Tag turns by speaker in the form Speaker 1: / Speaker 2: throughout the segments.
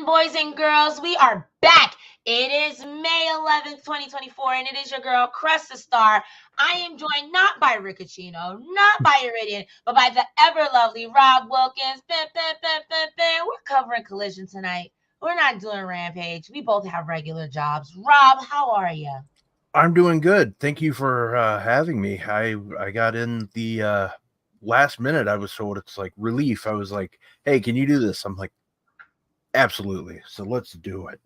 Speaker 1: boys and girls, we are back. It is May 11th, 2024, and it is your girl, Cresta Star. I am joined not by Riccacino, not by Iridian, but by the ever-lovely Rob Wilkins. We're covering Collision tonight. We're not doing Rampage. We both have regular jobs. Rob, how are you?
Speaker 2: I'm doing good. Thank you for having me. I got in the last minute. I was told it's like relief. I was like, hey, can you do this? I'm like, absolutely. So let's do it.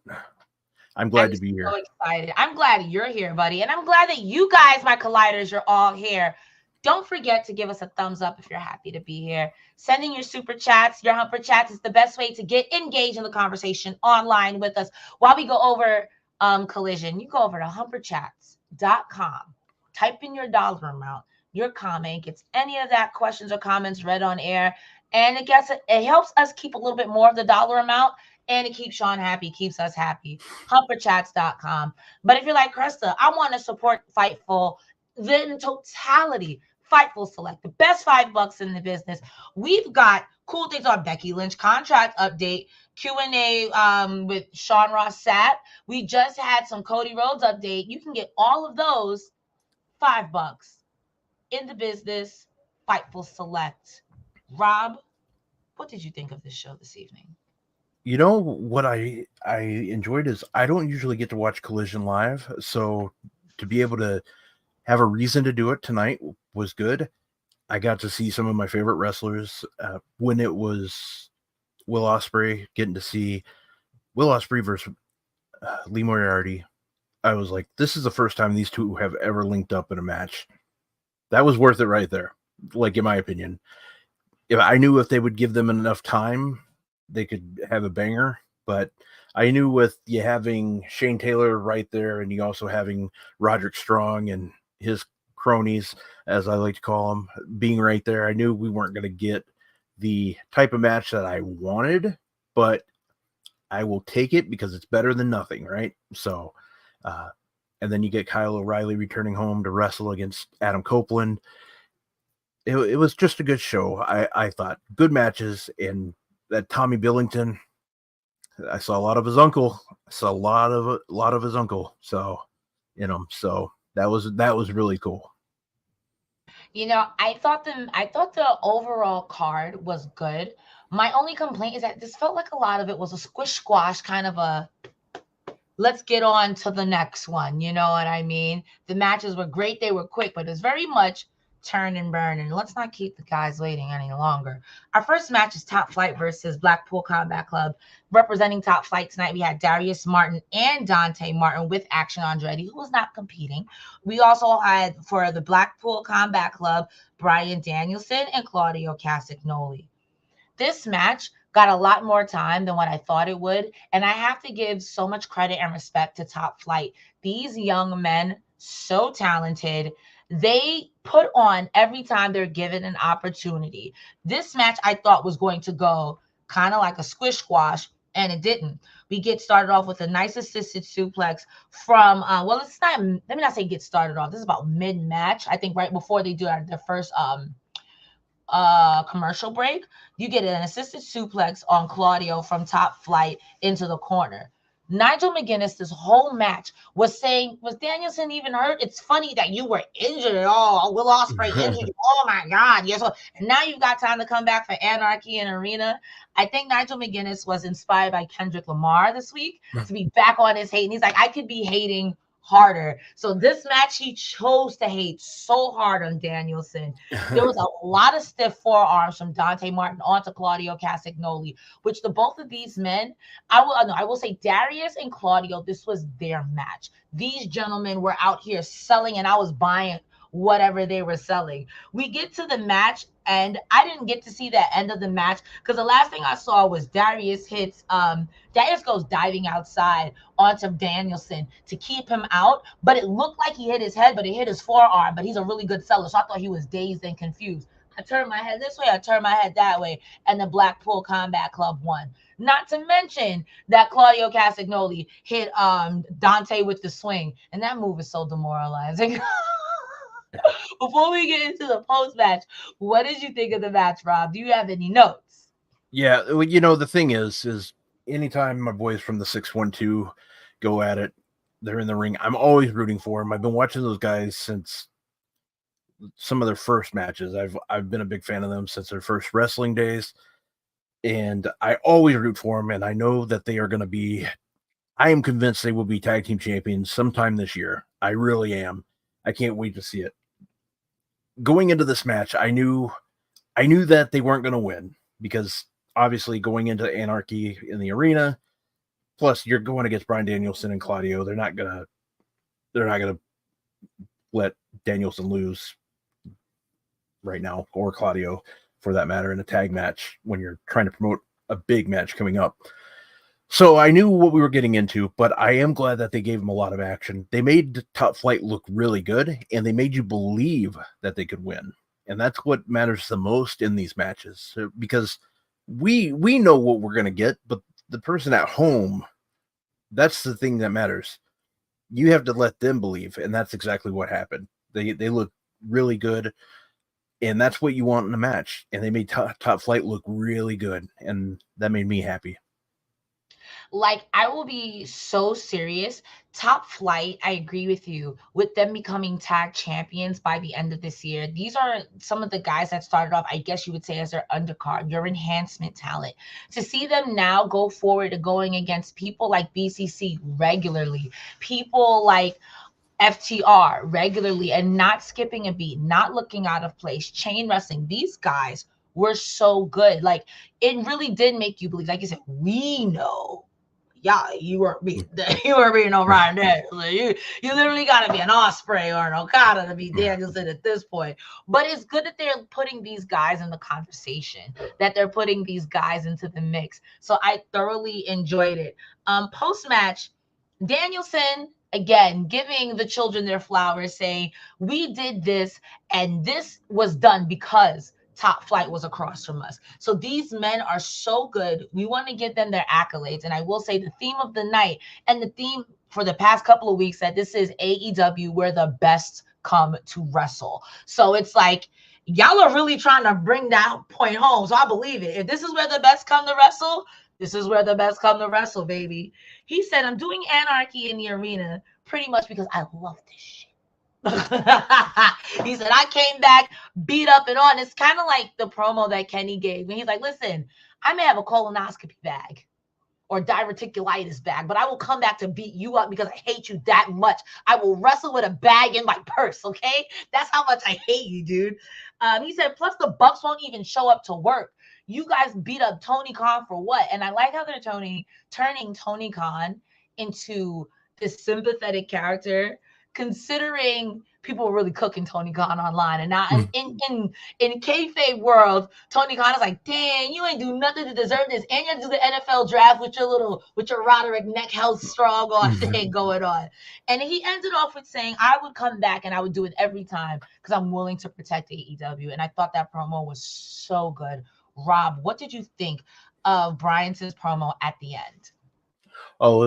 Speaker 2: I'm glad to be here.
Speaker 1: I'm so excited. I'm glad you're here, buddy. And I'm glad that you guys, my colliders, you're all here. Don't forget to give us a thumbs up if you're happy to be here. Sending your super chats, your humper chats is the best way to get engaged in the conversation online with us. While we go over Collision, you go over to humperchats.com. Type in your dollar amount, your comment, gets any of that questions or comments read on air. And it helps us keep a little bit more of the dollar amount, and it keeps Sean happy, keeps us happy. Humperchats.com. But if you're like Cresta, I want to support Fightful, then in totality, Fightful Select, the best $5 in the business. We've got cool things on Becky Lynch contract update, Q&A with Sean Ross Sapp. We just had some Cody Rhodes update. You can get all of those $5 in the business, Fightful Select. Rob, what did you think of this show this evening?
Speaker 2: You know what I enjoyed is I don't usually get to watch Collision live, so to be able to have a reason to do it tonight was good. I got to see some of my favorite wrestlers when it was Will Ospreay, getting to see Will Ospreay versus Lee Moriarty. I was like, this is the first time these two have ever linked up in a match. That was worth it right there, like in my opinion. If I knew if they would give them enough time, they could have a banger. But I knew with you having Shane Taylor right there, and you also having Roderick Strong and his cronies, as I like to call them, being right there, I knew we weren't going to get the type of match that I wanted, but I will take it because it's better than nothing, right? So, and then you get Kyle O'Reilly returning home to wrestle against Adam Copeland. It was just a good show. I thought good matches, and that Tommy Billington, I saw a lot of his uncle. I saw a lot of his uncle. So, so that was really cool.
Speaker 1: I thought the overall card was good. My only complaint is that this felt like a lot of it was a squish squash kind of a let's get on to the next one. You know what I mean? The matches were great. They were quick, but it was very much turn and burn. And let's not keep the guys waiting any longer. Our first match is Top Flight versus Blackpool Combat Club. Representing Top Flight tonight, we had Darius Martin and Dante Martin with Action Andretti, who was not competing. We also had, for the Blackpool Combat Club, Bryan Danielson and Claudio Castagnoli. This match got a lot more time than what I thought it would, and I have to give so much credit and respect to Top Flight. These young men, so talented. They put on every time they're given an opportunity. This match I thought was going to go kind of like a squish squash, and it didn't. We get started off with a nice assisted suplex from, let me not say get started off. This is about mid-match. I think right before they do their first commercial break, you get an assisted suplex on Claudio from Top Flight into the corner. Nigel McGuinness, this whole match, was saying, was Danielson even hurt? It's funny that you were injured at all. Will Ospreay injured you. Oh, my God. Yes. And now you've got time to come back for Anarchy and Arena. I think Nigel McGuinness was inspired by Kendrick Lamar this week to be back on his hate. And he's like, I could be hating harder. So this match, he chose to hate so hard on Danielson. There was a lot of stiff forearms from Dante Martin onto Claudio Castagnoli, which the both of these men, I will say Darius and Claudio, this was their match. These gentlemen were out here selling, and I was buying whatever they were selling. We get to the match, and I didn't get to see the end of the match because the last thing I saw was Darius goes diving outside onto Danielson to keep him out, but it looked like he hit his head, but it hit his forearm, but he's a really good seller, so I thought he was dazed and confused. I turned my head this way, I turned my head that way, and the Blackpool Combat Club won. Not to mention that Claudio Castagnoli hit Dante with the swing, and that move is so demoralizing. Before we get into the post-match, what did you think of the match, Rob? Do you have any notes?
Speaker 2: Yeah, the thing is anytime my boys from the 612 go at it, they're in the ring, I'm always rooting for them. I've been watching those guys since some of their first matches. I've been a big fan of them since their first wrestling days, and I always root for them. And I know that they are going to be. I am convinced they will be tag team champions sometime this year. I really am. I can't wait to see it. Going into this match, I knew that they weren't going to win because obviously going into Anarchy in the arena, plus you're going against Bryan Danielson and Claudio. They're not gonna let Danielson lose right now, or Claudio for that matter, in a tag match when you're trying to promote a big match coming up. So I knew what we were getting into, but I am glad that they gave him a lot of action. They made Top Flight look really good, and they made you believe that they could win. And that's what matters the most in these matches, because we know what we're going to get, but the person at home, that's the thing that matters. You have to let them believe, and that's exactly what happened. They look really good, and that's what you want in a match. And they made Top Flight look really good, and that made me happy.
Speaker 1: Like, I will be so serious. Top Flight, I agree with you, with them becoming tag champions by the end of this year. These are some of the guys that started off, I guess you would say, as their undercard, your enhancement talent. To see them now go forward to going against people like BCC regularly, people like FTR regularly, and not skipping a beat, not looking out of place, chain wrestling. These guys were so good. Like, it really did make you believe. Like you said, we know. Yeah, you weren't being no Ryan Danielson. You literally got to be an Osprey or an Okada to be Danielson at this point. But it's good that they're putting these guys in the conversation, that they're putting these guys into the mix. So I thoroughly enjoyed it. Post-match, Danielson, again, giving the children their flowers, saying, we did this, and this was done because Top Flight was across from us. So these men are so good. We want to give them their accolades. And I will say the theme of the night and the theme for the past couple of weeks that this is AEW, where the best come to wrestle. So it's like, y'all are really trying to bring that point home. So I believe it. If this is where the best come to wrestle, this is where the best come to wrestle, baby. He said, I'm doing Anarchy in the arena pretty much because I love this shit. He said, I came back beat up and on. It's kind of like the promo that Kenny gave me. He's like, listen, I may have a colonoscopy bag or diverticulitis bag, but I will come back to beat you up because I hate you that much. I will wrestle with a bag in my purse, okay? That's how much I hate you, dude. He said, plus the Bucks won't even show up to work. You guys beat up Tony Khan for what? And I like how they're turning Tony Khan into this sympathetic character, considering people were really cooking Tony Khan online. And now in kayfabe world, Tony Khan is like, damn, you ain't do nothing to deserve this. And you do the NFL draft with your Roderick neck held strong on thing going on. And he ended off with saying, I would come back and I would do it every time because I'm willing to protect AEW. And I thought that promo was so good. Rob, what did you think of Bryan's promo at the end?
Speaker 2: Oh,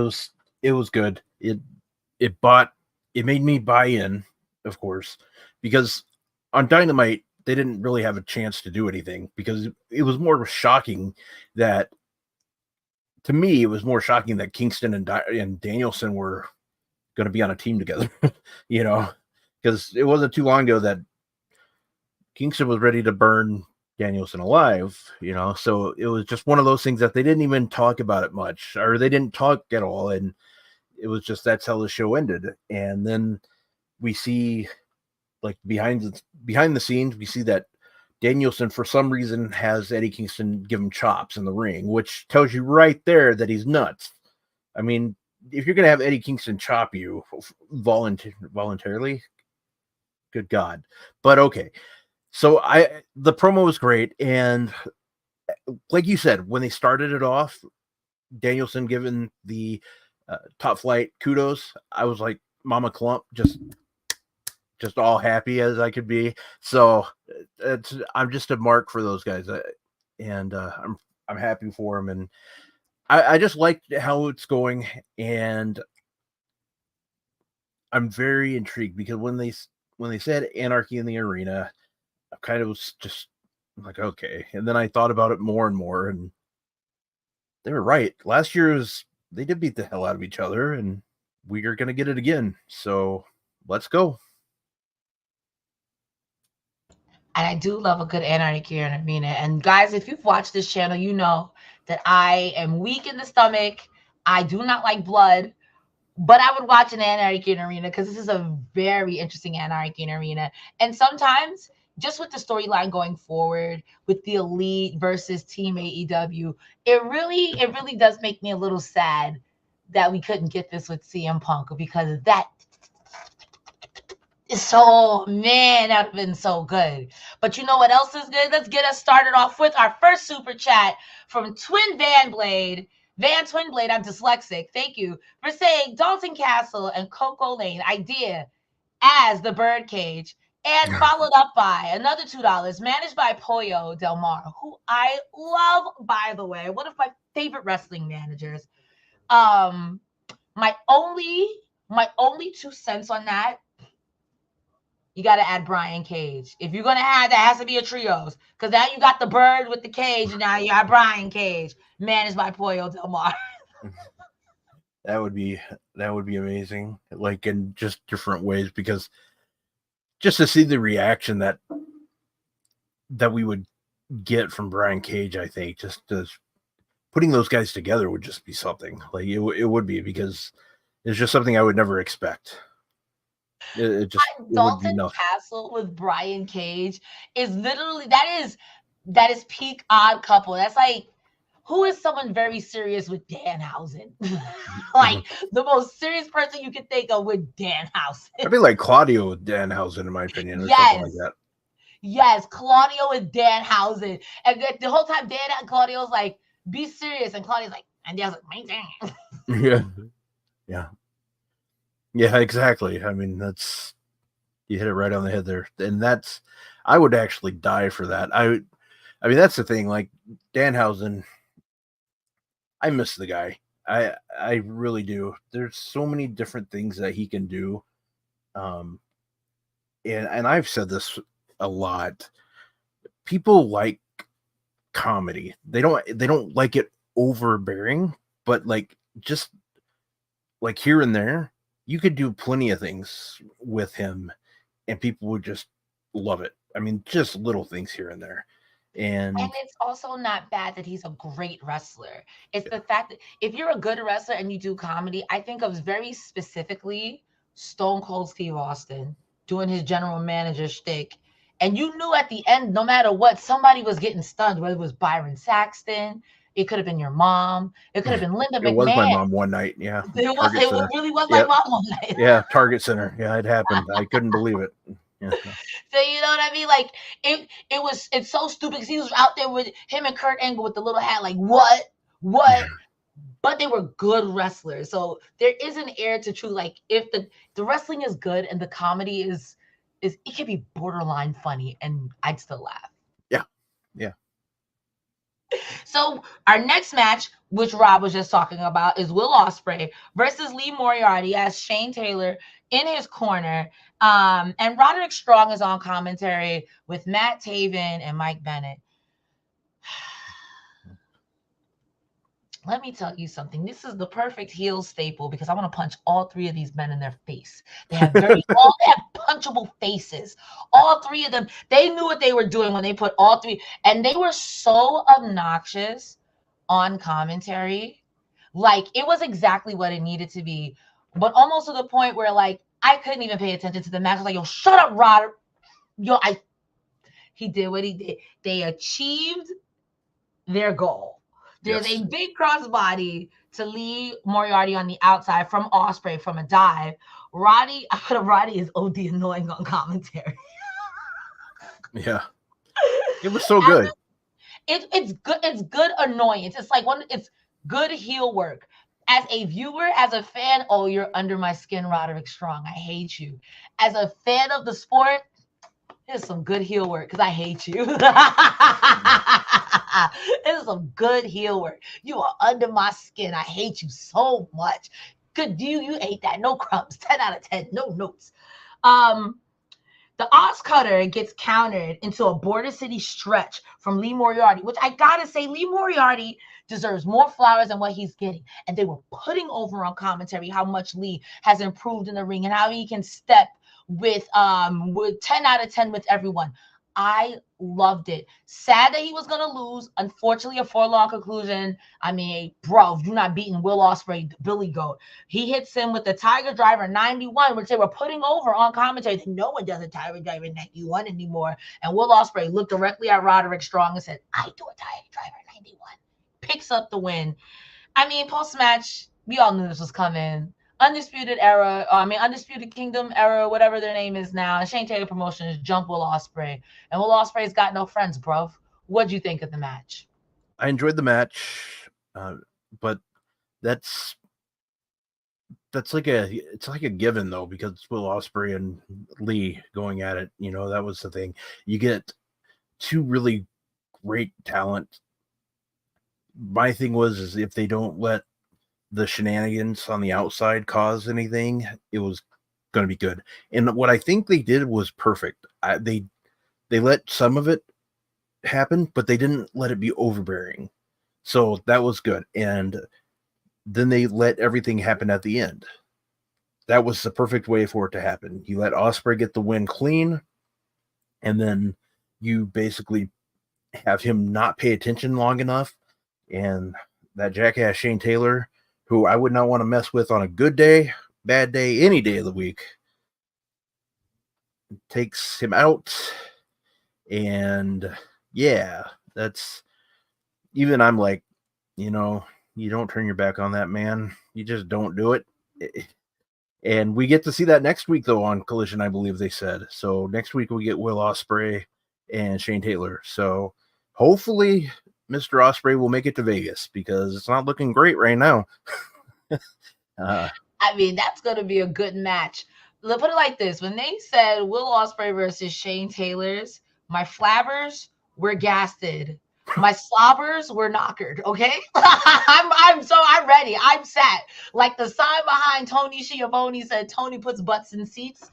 Speaker 2: it was good. It made me buy in, of course, because on Dynamite, they didn't really have a chance to do anything because it was more shocking that, to me, it was more shocking that Kingston and Danielson were going to be on a team together, because it wasn't too long ago that Kingston was ready to burn Danielson alive, so it was just one of those things that they didn't even talk about it much, or they didn't talk at all. And it was just, that's how the show ended. And then we see, like, behind the scenes, we see that Danielson, for some reason, has Eddie Kingston give him chops in the ring, which tells you right there that he's nuts. I mean, if you're going to have Eddie Kingston chop you voluntarily, good God. But okay. So the promo was great. And like you said, when they started it off, Danielson giving the Top Flight kudos, I was like Mama Clump, just all happy as I could be. So I'm just a mark for those guys, and I'm happy for them, and I just liked how it's going, and I'm very intrigued because when they said Anarchy in the arena, I kind of was just like, okay, and then I thought about it more and more, and they were right. Last year's they did beat the hell out of each other, and we are going to get it again. So let's go.
Speaker 1: And I do love a good anarchy in arena. And guys, if you've watched this channel, you know that I am weak in the stomach. I do not like blood, but I would watch an anarchy in arena because this is a very interesting anarchy in arena. And sometimes, just with the storyline going forward with the Elite versus Team AEW, it really does make me a little sad that we couldn't get this with CM Punk, because that is so, man, that would have been so good. But you know what else is good? Let's get us started off with our first super chat from Twin Van Blade. Van Twin Blade, I'm dyslexic. Thank you for saying Dalton Castle and Coco Lane idea as the Birdcage. And followed up by another $2 managed by Pollo Del Mar, who I love, by the way, one of my favorite wrestling managers. My only 2 cents on that, you got to add Brian Cage. If you're going to have that, has to be a trios, because now you got the Bird with the Cage, and now you got Brian Cage, managed by Pollo Del Mar.
Speaker 2: That would be amazing, like in just different ways, because just to see the reaction that we would get from Brian Cage, I think just putting those guys together would just be something. Like it would be, because it's just something I would never expect.
Speaker 1: Dalton Castle with Brian Cage is literally, that is peak odd couple. That's like, who is someone very serious with Danhausen? Like the most serious person you can think of with Danhausen.
Speaker 2: I mean, like Claudio with Danhausen, in my opinion, or something like that.
Speaker 1: Yes, Claudio with Danhausen. And the whole time Dan and Claudio's like, be serious. And Claudio's like, and Dan's like, maintain.
Speaker 2: Yeah, exactly. I mean, you hit it right on the head there. And I would actually die for that. I mean, that's the thing. Like Danhausen, I miss the guy. I really do. There's so many different things that he can do. And I've said this a lot. People like comedy. They don't like it overbearing, but like just like here and there, you could do plenty of things with him and people would just love it. I mean, just little things here and there. And
Speaker 1: it's also not bad that he's a great wrestler. It's the fact that if you're a good wrestler and you do comedy, I think of very specifically Stone Cold Steve Austin doing his general manager shtick. And you knew at the end, no matter what, somebody was getting stunned, whether it was Byron Saxton, it could have been your mom, it could have been Linda McMahon.
Speaker 2: It was my mom one night, yeah.
Speaker 1: It really was my mom one night.
Speaker 2: Yeah, Target Center. Yeah, it happened. I couldn't believe it. Yeah.
Speaker 1: So you know what I mean? Like it's so stupid because he was out there with him and Kurt Angle with the little hat, like what? Yeah. But they were good wrestlers. So there is an air to true, like if the wrestling is good and the comedy is it can be borderline funny and I'd still laugh.
Speaker 2: Yeah.
Speaker 1: So our next match, which Rob was just talking about, is Will Ospreay versus Lee Moriarty as Shane Taylor in his corner. And Roderick Strong is on commentary with Matt Taven and Mike Bennett. Let me tell you something. This is the perfect heel staple because I want to punch all three of these men in their face. They have they have punchable faces. All three of them, they knew what they were doing when they put all three, and they were so obnoxious on commentary. Like it was exactly what it needed to be, but almost to the point where like I couldn't even pay attention to the match. I was like, yo, shut up, Rod. Yo, he did what he did. They achieved their goal. There's a big crossbody to Lee Moriarty on the outside from Ospreay from a dive. Roddy is OD annoying on commentary.
Speaker 2: Yeah. It was so good.
Speaker 1: It's good. It's good annoyance. It's like it's good heel work. As a viewer, as a fan, oh, you're under my skin, Roderick Strong. I hate you. As a fan of the sport, here's some good heel work because I hate you. This is some good heel work. You are under my skin. I hate you so much. Good you ate that. No crumbs. 10 out of 10. No notes. The Oz Cutter gets countered into a Border City stretch from Lee Moriarty, which I gotta say, Lee Moriarty deserves more flowers than what he's getting. And they were putting over on commentary how much Lee has improved in the ring and how he can step with 10 out of 10 with everyone. I loved it. Sad that he was gonna lose. Unfortunately, a forlorn conclusion. I mean, bro, you're not beating Will Ospreay, Billy Goat. He hits him with the Tiger Driver 91, which they were putting over on commentary. No one does a Tiger Driver 91 anymore. And Will Ospreay looked directly at Roderick Strong and said, "I do a Tiger Driver 91." Picks up the win. I mean, post match, we all knew this was coming. Undisputed Kingdom era, whatever their name is now. Shane Taylor Promotions jump Will Ospreay, and Will Ospreay's got no friends, bro. What'd you think of the match?
Speaker 2: I enjoyed the match, but that's like it's like a given though, because it's Will Ospreay and Lee going at it. You know, that was the thing. You get two really great talent. My thing is if they don't let the shenanigans on the outside cause anything, it was going to be good. And what I think they did was perfect. They let some of it happen, but they didn't let it be overbearing. So that was good. And then they let everything happen at the end. That was the perfect way for it to happen. You let Ospreay get the win clean, and then you basically have him not pay attention long enough. And that jackass Shane Taylor, who I would not want to mess with on a good day, bad day, any day of the week, takes him out. And yeah, that's even I'm like, you know, you don't turn your back on that man. You just don't do it. And we get to see that next week, though, on Collision, I believe they said. So next week we get Will Ospreay and Shane Taylor. So hopefully Mr. Ospreay will make it to Vegas, because it's not looking great right now.
Speaker 1: I mean, that's going to be a good match. Let's put it like this. When they said Will Ospreay versus Shane Taylor's, my flabbers were gasted. My slobbers were knockered, okay? I'm ready. I'm set. Like the sign behind Tony Schiavone said, Tony puts butts in seats.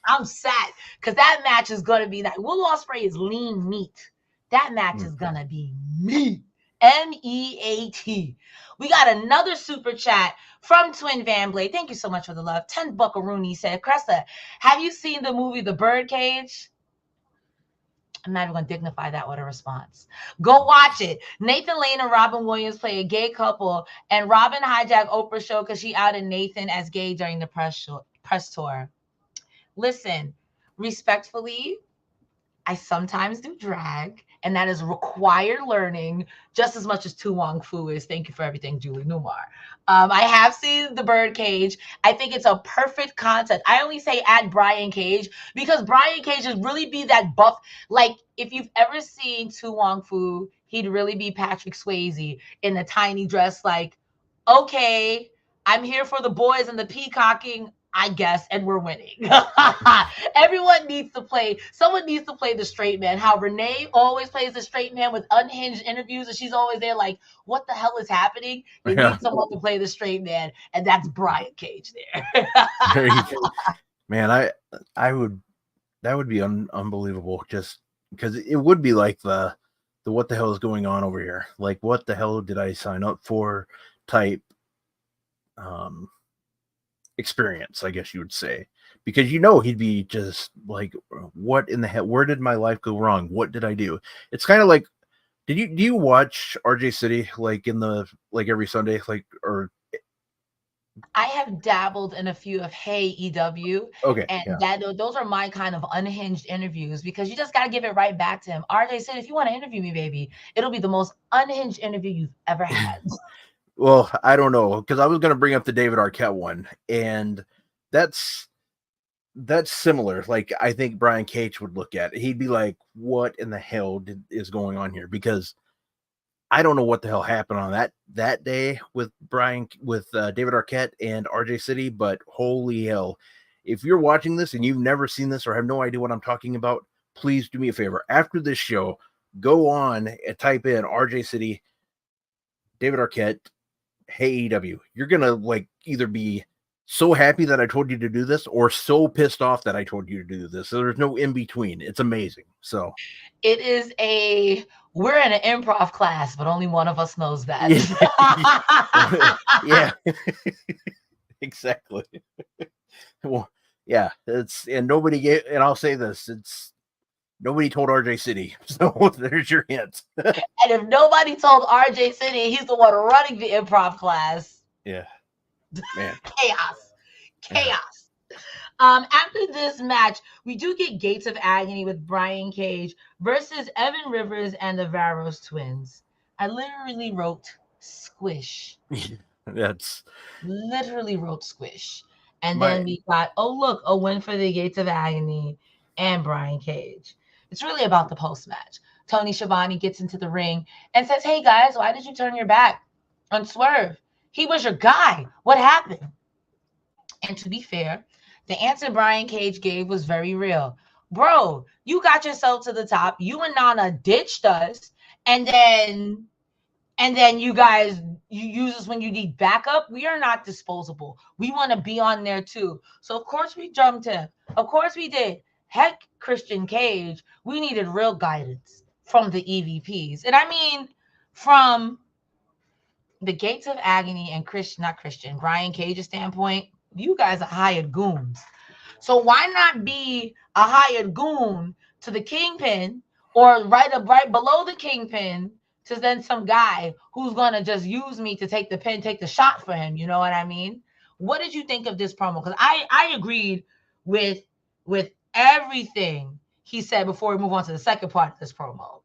Speaker 1: I'm set. Because that match is going to be that. Will Ospreay is lean meat. That match is going to be meat. MEAT. We got another super chat from Twin Van Blade. Thank you so much for the love. 10 Buckaroonie said, Cresta, have you seen the movie The Birdcage? I'm not even going to dignify that with a response. Go watch it. Nathan Lane and Robin Williams play a gay couple, and Robin hijacked Oprah's show because she outed Nathan as gay during the press tour. Listen, respectfully, I sometimes do drag, and that is required learning just as much as Tu Wong Fu is. Thank you for everything, Julie Newmar. I have seen The Birdcage. I think it's a perfect concept. I only say add Bryan Cage because Bryan Cage is really be that buff. Like, if you've ever seen Tu Wong Fu, he'd really be Patrick Swayze in a tiny dress. Like, okay, I'm here for the boys and the peacocking, I guess, and we're winning. Everyone needs to play. Someone needs to play the straight man. How Renee always plays the straight man with unhinged interviews, and she's always there like, what the hell is happening? They need someone to play the straight man, and that's Bryan Cage there.
Speaker 2: Man, I would, that would be unbelievable, just because it would be like the what the hell is going on over here? Like, what the hell did I sign up for type experience, I guess you would say, because he'd be just like, what in the hell, where did my life go wrong? What did I do? It's kind of like, do you watch RJ City like every Sunday, like, or
Speaker 1: I have dabbled in a few of Hey EW.
Speaker 2: Okay.
Speaker 1: And those are my kind of unhinged interviews, because you just got to give it right back to him. RJ said, if you want to interview me, baby, it'll be the most unhinged interview you've ever had.
Speaker 2: Well, I don't know, because I was going to bring up the David Arquette one, and that's similar. Like, I think Bryan Cage would look at it. He'd be like, what in the hell is going on here? Because I don't know what the hell happened on that day with David Arquette and RJ City, but holy hell. If you're watching this and you've never seen this or have no idea what I'm talking about, please do me a favor. After this show, go on and type in RJ City, David Arquette, Hey AEW. You're going to like either be so happy that I told you to do this or so pissed off that I told you to do this. So there's no in between. It's amazing. So
Speaker 1: it is a We're in an improv class, but only one of us knows that.
Speaker 2: Yeah. Exactly. Well, yeah, and nobody gave, and I'll say this, nobody told RJ City, so there's your hint.
Speaker 1: And if nobody told RJ City, he's the one running the improv class.
Speaker 2: Yeah, man,
Speaker 1: chaos. After this match, we do get Gates of Agony with Brian Cage versus Evan Rivers and the Varos twins. I literally wrote squish.
Speaker 2: That's
Speaker 1: literally wrote squish. And then we got, oh, look, a win for the Gates of Agony and Brian Cage. It's really about the post-match. Tony Schiavone gets into the ring and says, hey, guys, why did you turn your back on Swerve? He was your guy. What happened? And to be fair, the answer Brian Cage gave was very real. Bro, you got yourself to the top. You and Nana ditched us. And then you guys, you use us when you need backup. We are not disposable. We want to be on there too. So of course we jumped him. Of course we did. Heck, Christian Cage, we needed real guidance from the EVPs. And I mean, from the Gates of Agony and Brian Cage's standpoint, you guys are hired goons. So why not be a hired goon to the Kingpin, or right below the Kingpin, to then some guy who's going to just use me to take the shot for him. You know what I mean? What did you think of this promo? Because I agreed with everything he said before we move on to the second part of this promo.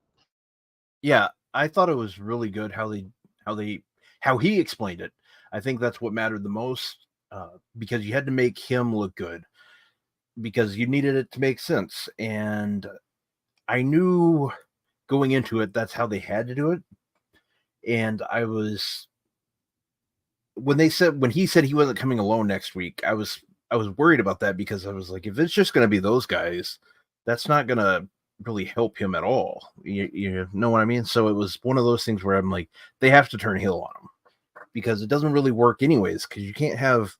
Speaker 2: Yeah, I thought it was really good how he explained it. I think that's what mattered the most, because you had to make him look good, because you needed it to make sense. And I knew going into it, that's how they had to do it. And when he said he wasn't coming alone next week, I was worried about that, because I was like, if it's just going to be those guys, that's not going to really help him at all. You know what I mean? So it was one of those things where I'm like, they have to turn heel on him, because it doesn't really work anyways, because you can't have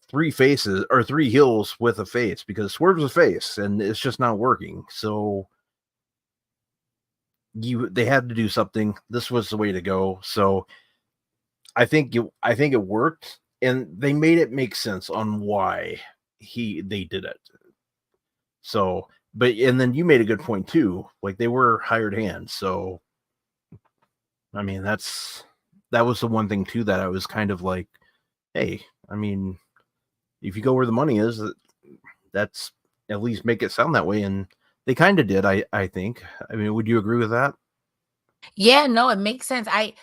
Speaker 2: three faces or three heels with a face, because Swerve's a face and it's just not working. So they had to do something. This was the way to go. So I think it worked, and they made it make sense on why they did it. So, and then you made a good point too. Like, they were hired hands. So, I mean, that was the one thing too that I was kind of like, hey, I mean, if you go where the money is, that's at least make it sound that way. And they kind of did, I think. I mean, would you agree with that?
Speaker 1: Yeah, no, it makes sense. I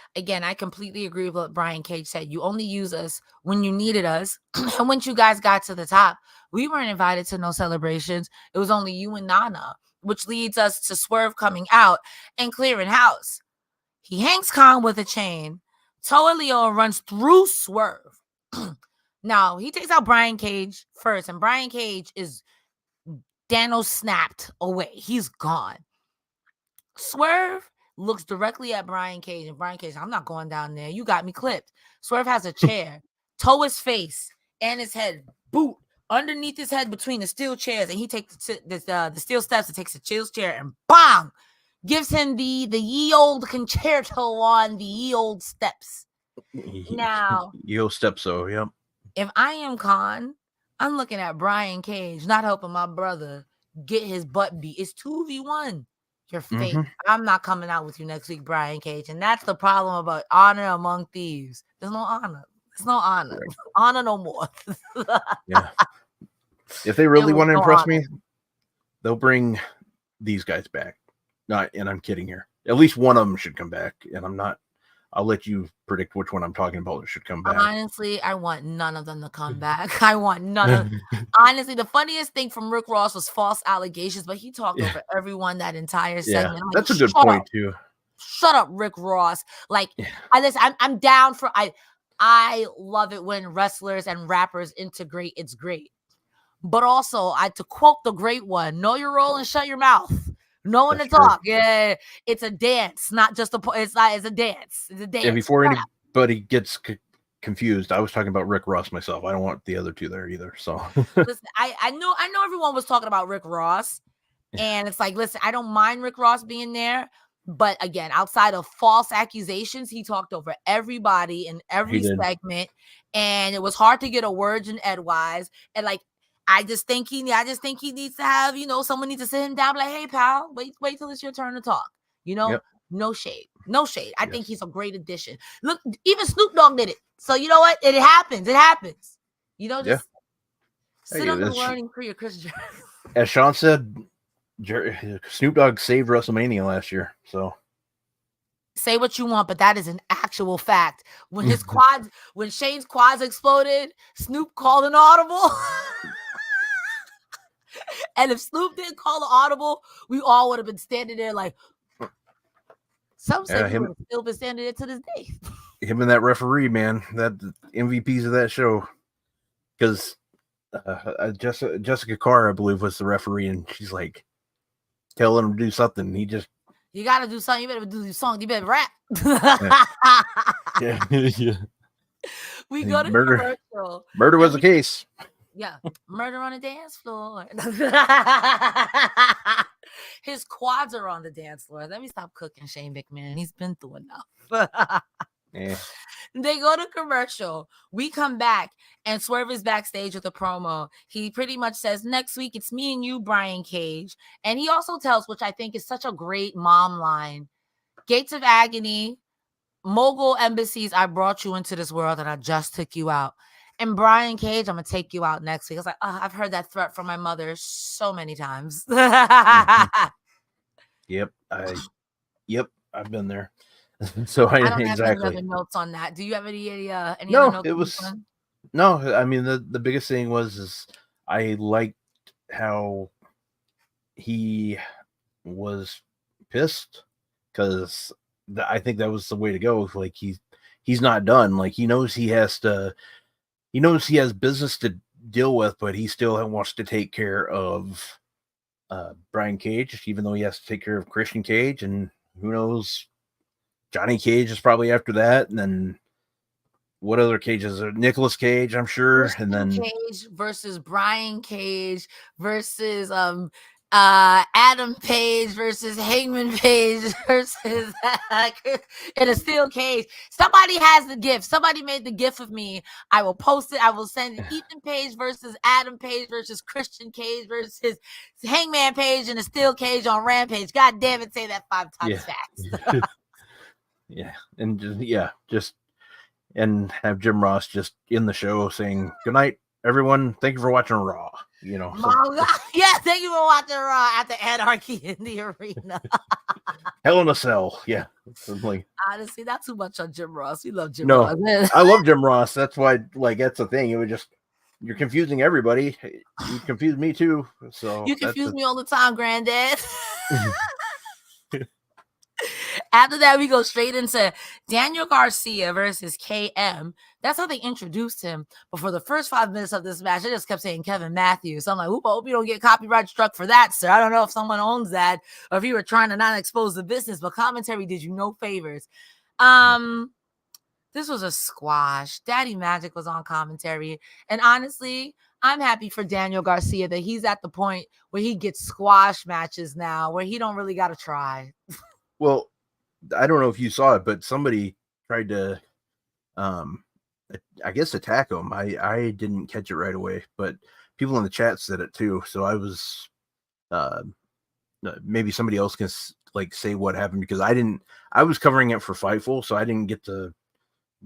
Speaker 1: completely agree with what Brian Cage said. You only use us when you needed us. And once you guys got to the top, we weren't invited to no celebrations. It was only you and Nana, which leads us to Swerve coming out and clearing house. He hangs Khan with a chain. Toa Leo runs through Swerve. Now, he takes out Brian Cage first, and Brian Cage is Dano snapped away. He's gone. Swerve looks directly at Brian Cage, and Brian Cage, I'm not going down there. You got me clipped. Swerve has a chair, toe his face and his head, boot underneath his head between the steel chairs, and he takes the steel steps and takes the steel chair and bang, gives him the ye old concerto on the ye old steps. Now,
Speaker 2: ye old steps, so yep.
Speaker 1: If I am Khan, I'm looking at Brian Cage, not helping my brother get his butt beat. It's 2v1. You're fake. Mm-hmm. I'm not coming out with you next week, Brian Cage. And that's the problem about honor among thieves. There's no honor. There's no honor. Right. Honor no more.
Speaker 2: Yeah. If they really want to impress me, they'll bring these guys back. And I'm kidding here. At least one of them should come back. And I'll let you predict which one I'm talking about that should come back.
Speaker 1: Honestly, I want none of them to come back. I want none of them. Honestly, the funniest thing from Rick Ross was false allegations, but he talked over everyone that entire segment.
Speaker 2: Yeah, that's a good point too.
Speaker 1: Shut up, Rick Ross. Like, I'm down for I love it when wrestlers and rappers integrate. It's great. But also, to quote the great one, know your role and shut your mouth. No one to talk. Yeah, it's a dance, not just it's a dance. It's a dance.
Speaker 2: And before anybody gets confused, I was talking about Rick Ross myself. I don't want the other two there either. So
Speaker 1: listen, I know everyone was talking about Rick Ross. And it's like, listen, I don't mind Rick Ross being there. But again, outside of false accusations, he talked over everybody in every segment. And it was hard to get a word in edgewise. And like, I just think he needs to have, someone needs to sit him down, like, hey, pal, wait till it's your turn to talk. No shade. I think he's a great addition. Look, even Snoop Dogg did it. So you know what? It happens. Just sit on the learning for your Chris Jericho.
Speaker 2: As Sean said, Snoop Dogg saved WrestleMania last year. So
Speaker 1: say what you want, but that is an actual fact. When his quads, when Shane's quads exploded, Snoop called an audible. And if Snoop didn't call the audible, we all would have been standing there like, some said he would have still been standing there to this day.
Speaker 2: Him and that referee, man, that MVPs of that show. Because Jessica Carr, I believe, was the referee, and she's like telling him to do something.
Speaker 1: You got to do something. You better do your song. You better rap.
Speaker 2: Yeah.
Speaker 1: We go to commercial.
Speaker 2: Murder was the case.
Speaker 1: Yeah. Murder on the dance floor. His quads are on the dance floor. Let me stop cooking Shane McMahon. He's been through enough.
Speaker 2: Yeah.
Speaker 1: They go to commercial. We come back and Swerve is backstage with a promo. He pretty much says, next week, it's me and you, Brian Cage. And he also tells, which I think is such a great mom line, Gates of Agony, Mogul Embassies, I brought you into this world and I just took you out. And Brian Cage, I'm going to take you out next week. I was like, I've heard that threat from my mother so many times.
Speaker 2: Yep. I've been there. So I don't
Speaker 1: have any other notes on that. Do you have any other notes?
Speaker 2: It was no. I mean, the biggest thing was I liked how he was pissed because I think that was the way to go. Like he's not done. Like he knows he has business to deal with, but he still wants to take care of Brian Cage, even though he has to take care of Christian Cage, and who knows. Johnny Cage is probably after that, and then what other cages? Nicolas Cage, I'm sure,
Speaker 1: Christian
Speaker 2: and then
Speaker 1: Cage versus Brian Cage versus Adam Page versus Hangman Page versus in a steel cage. Somebody has the gift. Somebody made the gift of me. I will post it. I will send it. Ethan Page versus Adam Page versus Christian Cage versus Hangman Page in a steel cage on Rampage. God damn it! Say that 5 times fast.
Speaker 2: Yeah, and and have Jim Ross just in the show saying, "Good night, everyone. Thank you for watching Raw." Yeah,
Speaker 1: thank you for watching Raw at the Anarchy in the Arena.
Speaker 2: Hell in a Cell. Yeah,
Speaker 1: honestly, not too much on Jim Ross. We love Jim Ross.
Speaker 2: I love Jim Ross. That's why, that's the thing. It would you're confusing everybody. You confuse me too. So
Speaker 1: you confuse me all the time, Granddad. After that, we go straight into Daniel Garcia versus KM. That's how they introduced him. But for the first 5 minutes of this match, they just kept saying Kevin Matthews. So I'm like, I hope you don't get copyright struck for that, sir. I don't know if someone owns that or if you were trying to not expose the business, but commentary did you no favors. This was a squash. Daddy Magic was on commentary. And honestly, I'm happy for Daniel Garcia that he's at the point where he gets squash matches now, where he don't really got to try.
Speaker 2: Well, I don't know if you saw it, but somebody tried to, I guess, attack him. I didn't catch it right away, but people in the chat said it too. So I was, maybe somebody else can say what happened, because I was covering it for Fightful, so I didn't get to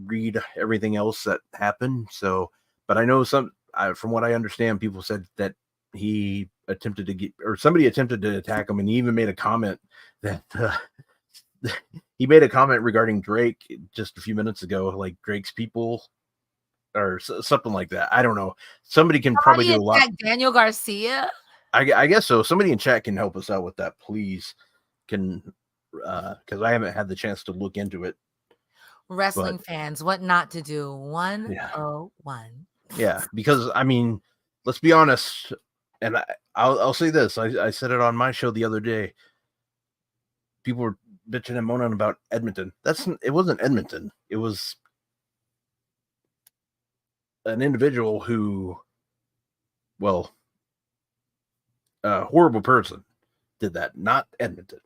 Speaker 2: read everything else that happened. So, but I know from what I understand, people said that he somebody attempted to attack him, and he even made a comment that, he made a comment regarding Drake just a few minutes ago, like Drake's people or something like that. I don't know. Somebody can probably do a lot.
Speaker 1: Daniel Garcia?
Speaker 2: I guess so. Somebody in chat can help us out with that, please. Because I haven't had the chance to look into it.
Speaker 1: Wrestling fans, what not to do. 101.
Speaker 2: Yeah, because I mean, let's be honest, and I'll say this. I said it on my show the other day. People were bitching and moaning about Edmonton. It wasn't Edmonton. It was an individual who, a horrible person. did that, not Edmonton.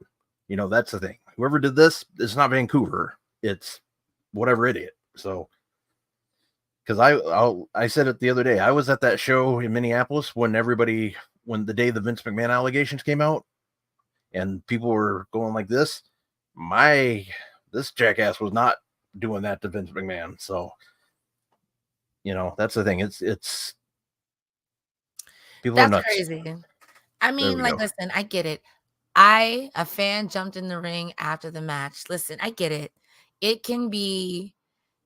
Speaker 2: You know, that's the thing. Whoever did this, it's not Vancouver. It's whatever idiot. So, because I said it the other day, I was at that show in Minneapolis when the day the Vince McMahon allegations came out, and people were going like this. This jackass was not doing that to Vince McMahon. So, you know, that's the thing. It's people are nuts.
Speaker 3: Crazy. I mean, like, listen, I get it. A fan jumped in the ring after the match. Listen, I get it. It can be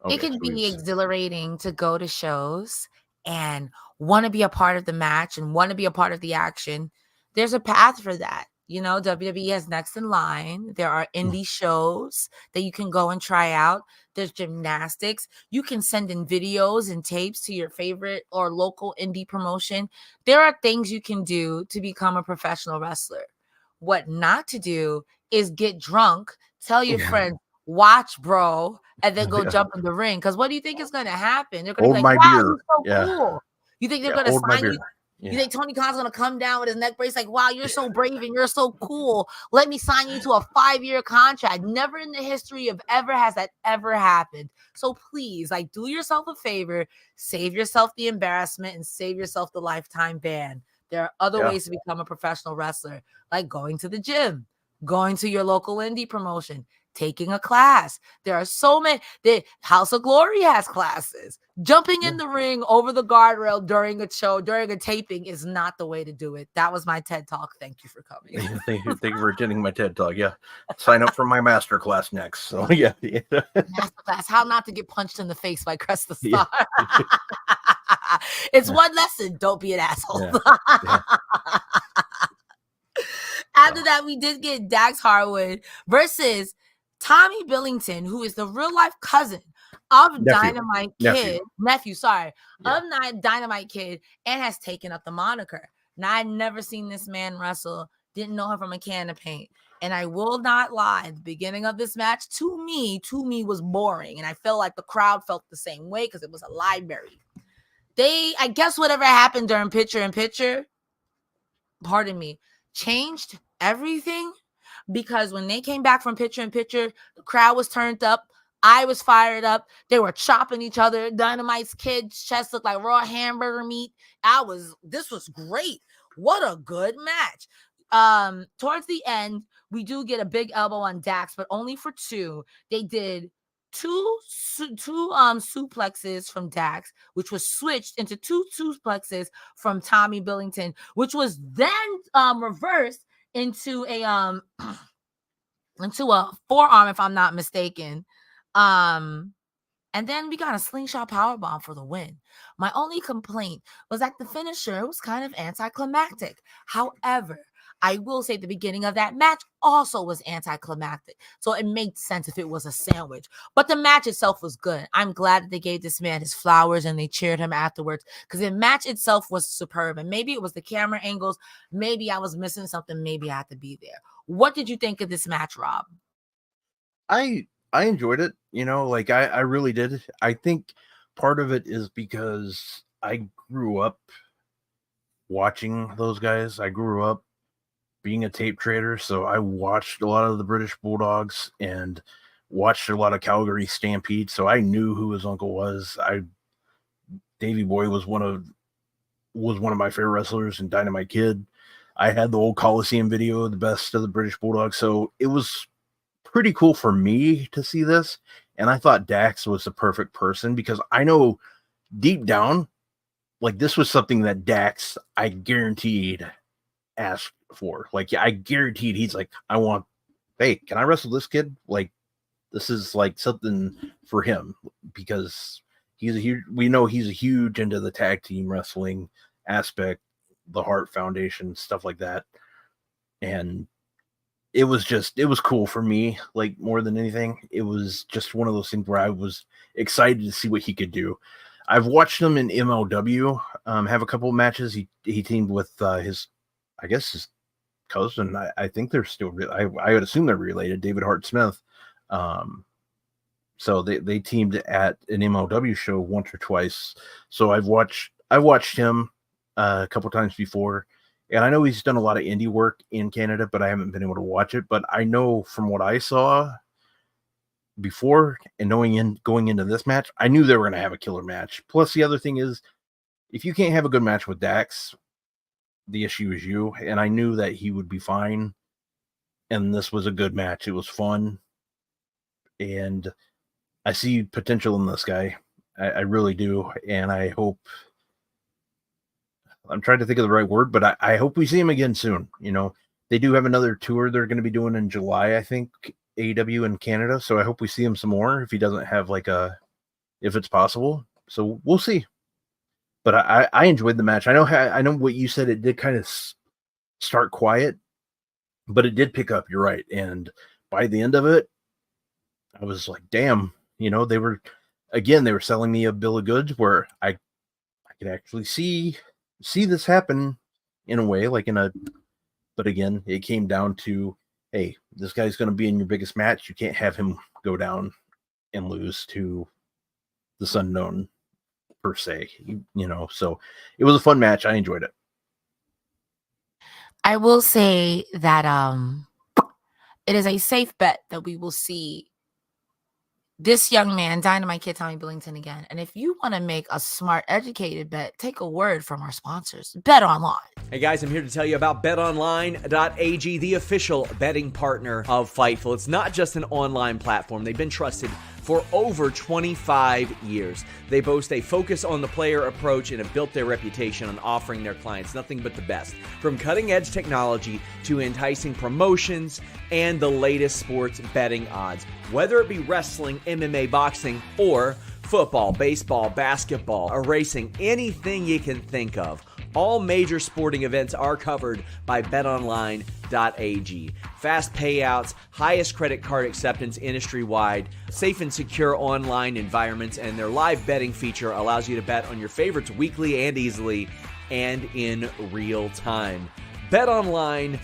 Speaker 3: exhilarating to go to shows and want to be a part of the match and want to be a part of the action. There's a path for that. You know, WWE has next in line. There are indie shows that you can go and try out. There's gymnastics. You can send in videos and tapes to your favorite or local indie promotion. There are things you can do to become a professional wrestler. What not to do is get drunk, tell your friends, watch, bro, and then go jump in the ring. Because what do you think is going to happen? They're going to be like, wow, you're so cool. You think they're going to sign you? Yeah. You think Tony Khan's going to come down with his neck brace like, wow, you're so brave and you're so cool. Let me sign you to a 5-year contract. Never in the history of ever has that ever happened. So please, like, do yourself a favor, save yourself the embarrassment and save yourself the lifetime ban. There are other ways to become a professional wrestler, like going to the gym, going to your local indie promotion, taking a class. There are so many. The House of Glory has classes. Jumping in the ring over the guardrail during a show, during a taping is not the way to do it. That was my TED Talk. Thank you for coming.
Speaker 2: Thank you for attending my TED Talk. Yeah. Sign up for my master class next. So yeah.
Speaker 3: Master class, how not to get punched in the face by Cresta Star. It's one lesson. Don't be an asshole. After that, we did get Dax Harwood versus Tommy Billington, who is the real life cousin of Dynamite Kid, of Dynamite Kid, and has taken up the moniker. Now, I'd never seen this man wrestle, didn't know him from a can of paint. And I will not lie, the beginning of this match, to me was boring. And I felt like the crowd felt the same way because it was a library. I guess whatever happened during picture-in-picture, changed everything. Because when they came back from picture-in-picture, the crowd was turned up. I was fired up. They were chopping each other. Dynamite's kid's chest looked like raw hamburger meat. This was great. What a good match. Towards the end, we do get a big elbow on Dax, but only for 2. They did two suplexes from Dax, which was switched into 2 suplexes from Tommy Billington, which was then reversed into a forearm, if I'm not mistaken. And then we got a slingshot powerbomb for the win. My only complaint was that the finisher was kind of anticlimactic. However, I will say the beginning of that match also was anticlimactic. So it made sense if it was a sandwich. But the match itself was good. I'm glad that they gave this man his flowers and they cheered him afterwards, because the match itself was superb. And maybe it was the camera angles. Maybe I was missing something. Maybe I had to be there. What did you think of this match, Rob?
Speaker 2: I enjoyed it. You know, like I really did. I think part of it is because I grew up watching those guys. I grew up being a tape trader, so I watched a lot of the British Bulldogs and watched a lot of Calgary Stampede, so I knew who his uncle was. Davey Boy was one of my favorite wrestlers in Dynamite Kid. I had the old Coliseum video, the best of the British Bulldogs, so it was pretty cool for me to see this. And I thought Dax was the perfect person, because I know deep down, like, this was something that Dax, I guaranteed, asked for. Like, I guaranteed he's like, hey, can I wrestle this kid? Like, this is like something for him, because we know he's a huge into the tag team wrestling aspect, the Hart Foundation, stuff like that. And it was cool for me, like, more than anything. It was just one of those things where I was excited to see what he could do. I've watched him in MLW have a couple of matches. He teamed with his cousin. I think they're still I would assume they're related, David Hart Smith. So they teamed at an MLW show once or twice. So I watched him a couple times before, And I know he's done a lot of indie work in Canada, but I haven't been able to watch it. But I know from what I saw before and going into this match, I knew they were going to have a killer match. Plus, the other thing is, if you can't have a good match with Dax, the issue is you. And I knew that he would be fine. And this was a good match. It was fun. And I see potential in this guy. I really do. And I hope... I'm trying to think of the right word, but I hope we see him again soon. You know, they do have another tour they're going to be doing in July, I think, AEW in Canada. So I hope we see him some more if he doesn't have if it's possible. So we'll see. But I enjoyed the match. I know what you said. It did kind of start quiet, but it did pick up. You're right. And by the end of it, I was like, damn, you know, they were selling me a bill of goods where I could actually see this happen in a way, but again, it came down to, hey, this guy's going to be in your biggest match. You can't have him go down and lose to this unknown per se, you know. So it was a fun match. I enjoyed it.
Speaker 3: I will say that it is a safe bet that we will see this young man, Dynamite Kid Tommy Billington, again. And if you want to make a smart, educated bet, take a word from our sponsors. Bet Online.
Speaker 4: Hey guys, I'm here to tell you about betonline.ag, the official betting partner of Fightful. It's not just an online platform. They've been trusted for over 25 years. They boast a focus on the player approach and have built their reputation on offering their clients nothing but the best. From cutting-edge technology to enticing promotions and the latest sports betting odds. Whether it be wrestling, MMA, boxing, or football, baseball, basketball, or racing, anything you can think of. All major sporting events are covered by betonline.ag. Fast payouts, highest credit card acceptance industry-wide, safe and secure online environments, and their live betting feature allows you to bet on your favorites weekly and easily and in real time. betonline.ag.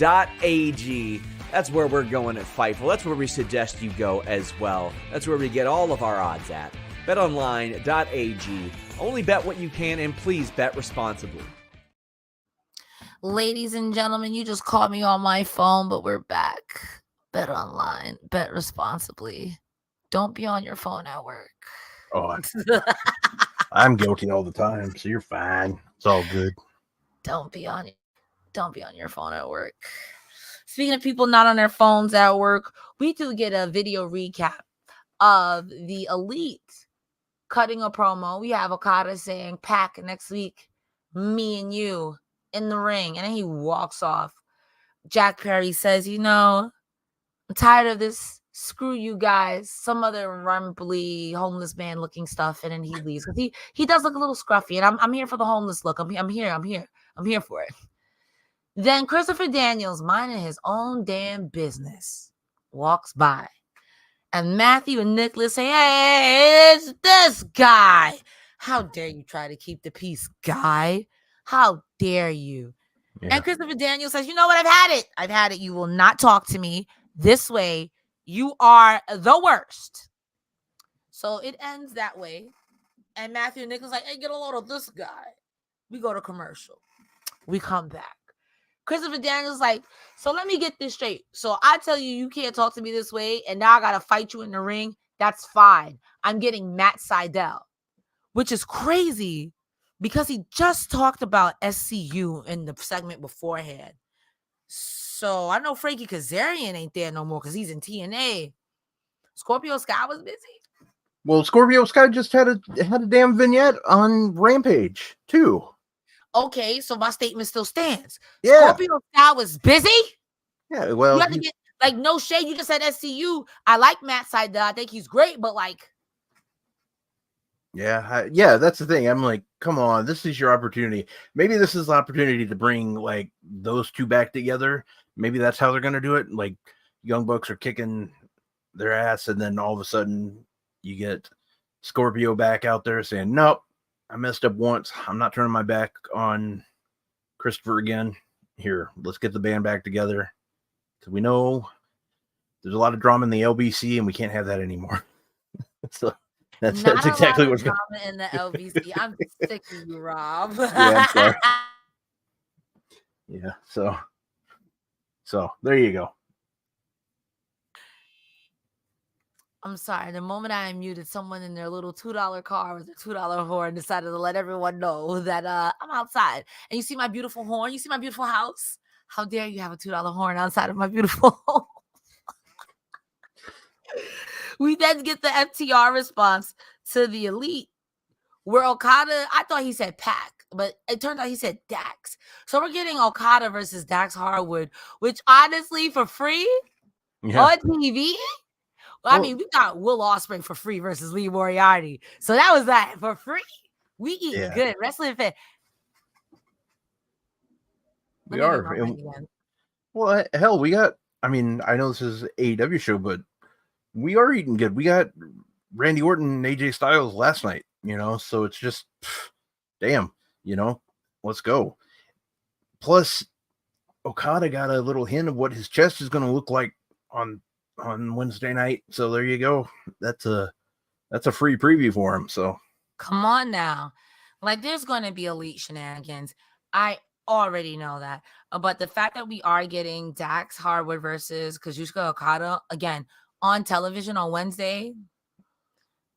Speaker 4: That's where we're going at Fightful. That's where we suggest you go as well. That's where we get all of our odds at. betonline.ag. Only bet what you can, and please bet responsibly.
Speaker 3: Ladies and gentlemen, you just called me on my phone, but we're back. Bet online. Bet responsibly. Don't be on your phone at work.
Speaker 2: Oh, I'm guilty all the time, so you're fine. It's all good.
Speaker 3: Don't be on your phone at work. Speaking of people not on their phones at work, we do get a video recap of the Elite cutting a promo. We have Okada saying, "Pack next week, me and you in the ring," and then he walks off. Jack Perry says, "You know, I'm tired of this. Screw you guys." Some other rumbly homeless man looking stuff, and then he leaves because he does look a little scruffy, and I'm here for the homeless look. I'm here for it. Then Christopher Daniels, minding his own damn business, walks by, and Matthew and Nicholas say, "Hey, it's this guy. How dare you try to keep the peace, guy? How dare you?" Yeah. And Christopher Daniels says, "You know what? I've had it. You will not talk to me this way. You are the worst." So it ends that way. And Matthew and Nicholas like, "Hey, get a load of this guy." We go to commercial. We come back. Christopher Daniels like, "So let me get this straight. So I tell you, you can't talk to me this way, and now I got to fight you in the ring. That's fine. I'm getting Matt Sydal," which is crazy because he just talked about SCU in the segment beforehand. So I know Frankie Kazarian ain't there no more because he's in TNA. Scorpio Sky was busy.
Speaker 2: Well, Scorpio Sky just had a damn vignette on Rampage too.
Speaker 3: Okay, so my statement still stands.
Speaker 2: Yeah.
Speaker 3: Scorpio Sky was busy?
Speaker 2: Yeah, well,
Speaker 3: you have to get, like, no shade. You just said SCU. I like Matt Sydal. I think he's great, but like,
Speaker 2: yeah, that's the thing. I'm like, come on, this is your opportunity. Maybe this is the opportunity to bring like those two back together. Maybe that's how they're gonna do it. Like, Young Bucks are kicking their ass, and then all of a sudden you get Scorpio back out there saying, "Nope, I messed up once. I'm not turning my back on Christopher again. Here, let's get the band back together." Because we know there's a lot of drama in the LBC, and we can't have that anymore. So that's exactly what's going
Speaker 3: on in the LBC. I'm sick of you, Rob.
Speaker 2: Yeah, I'm sorry. Yeah. So there you go.
Speaker 3: I'm sorry. The moment I unmuted, someone in their little $2 car with a $2 horn decided to let everyone know that I'm outside. And you see my beautiful horn? You see my beautiful house? How dare you have a $2 horn outside of my beautiful home? We then get the FTR response to the Elite, where Okada, I thought he said Pac, but it turned out he said Dax. So we're getting Okada versus Dax Harwood, which honestly, for free on TV. I mean, we got Will Ospreay for free versus Lee Moriarty. So that was that for free. We eat good. Wrestling fan.
Speaker 2: We are. Well, hell, we got, I mean, I know this is an AEW show, but we are eating good. We got Randy Orton and AJ Styles last night, so it's just, damn, let's go. Plus, Okada got a little hint of what his chest is going to look like on Wednesday night. So there you go. That's a free preview for him. So
Speaker 3: come on now. Like, there's going to be Elite shenanigans. I already know that. But the fact that we are getting Dax Harwood versus Kazuchika Okada again on television on Wednesday,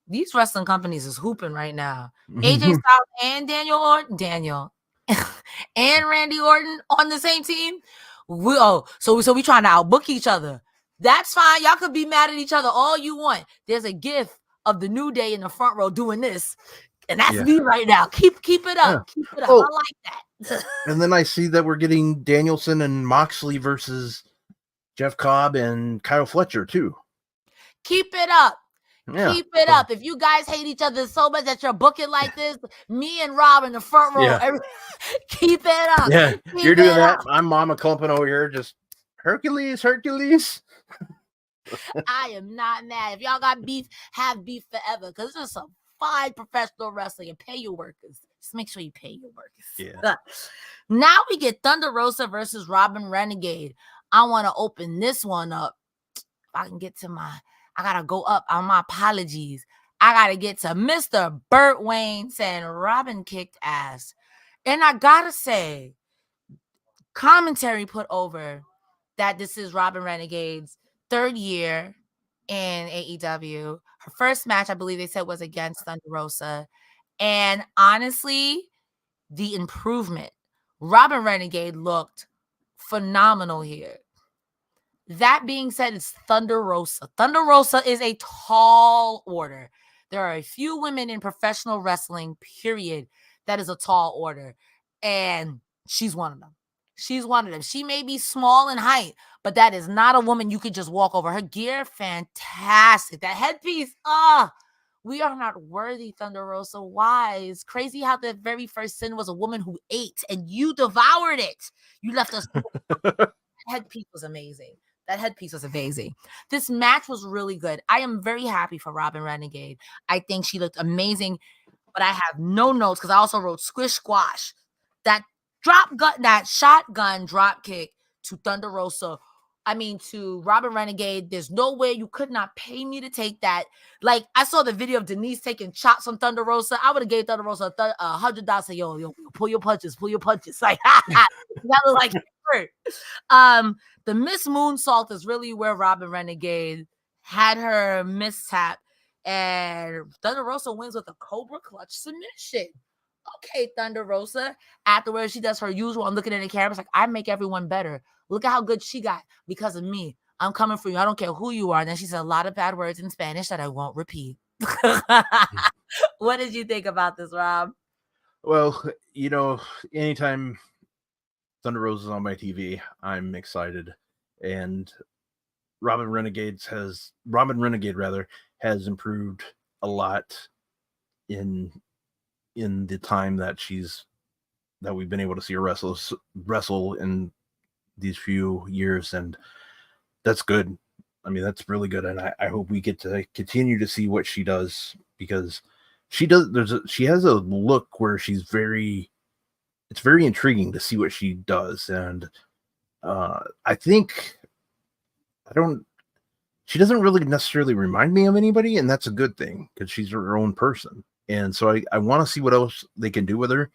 Speaker 3: these wrestling companies is hooping right now. AJ Styles and Daniel and Randy Orton on the same team. So we trying to outbook each other. That's fine. Y'all could be mad at each other all you want. There's a gif of the New Day in the front row doing this. And that's me right now. Keep it up. Keep it up. I like that.
Speaker 2: And then I see that we're getting Danielson and Moxley versus Jeff Cobb and Kyle Fletcher too.
Speaker 3: Keep it up. Yeah. Keep it up. If you guys hate each other so much that you're booking like this, me and Rob in the front row, keep it up.
Speaker 2: Yeah,
Speaker 3: keep
Speaker 2: you're doing that. I'm Mama clumping over here, just Hercules.
Speaker 3: I am not mad. If y'all got beef, have beef forever. Because this is some fine professional wrestling. And pay your workers. Just make sure you pay your workers.
Speaker 2: Yeah.
Speaker 3: Now we get Thunder Rosa versus Robin Renegade. I want to open this one up. If I can get to I got to go up on my apologies. I got to get to Mr. Burt Wayne saying Robin kicked ass. And I got to say, commentary put over that this is Robin Renegade's third year in AEW. Her first match, I believe they said, was against Thunder Rosa. And honestly, the improvement. Robin Renegade looked phenomenal here. That being said, it's Thunder Rosa. Thunder Rosa is a tall order. There are a few women in professional wrestling, period, that is a tall order. And she's one of them. She's one of them. She may be small in height, but that is not a woman you could just walk over. Her gear, fantastic. That headpiece, we are not worthy, Thunder Rosa. Why? It's crazy how the very first sin was a woman who ate and you devoured it. You left us. That headpiece was amazing. This match was really good. I am very happy for Robin Renegade. I think she looked amazing, but I have no notes because I also wrote squish squash. That shotgun drop kick to Thunder Rosa. To Robin Renegade. There's no way you could not pay me to take that. Like, I saw the video of Denise taking shots on Thunder Rosa. I would have gave Thunder Rosa $100. Say, yo, pull your punches. Like, that was like hurt. The Miss Moonsault is really where Robin Renegade had her mishap, and Thunder Rosa wins with a Cobra Clutch submission. Okay, Thunder Rosa. Afterwards, she does her usual. I'm looking at the camera. It's like, I make everyone better. Look at how good she got because of me. I'm coming for you. I don't care who you are. And then she said a lot of bad words in Spanish that I won't repeat. What did you think about this, Rob?
Speaker 2: Well, anytime Thunder Rosa is on my TV, I'm excited. And Robin Renegade has improved a lot in the time that we've been able to see her wrestle in these few years, and that's good. That's really good, and I hope we get to continue to see what she does, because she has a look where it's very intriguing to see what she does, and she doesn't really necessarily remind me of anybody, and that's a good thing because she's her own person. And so I want to see what else they can do with her.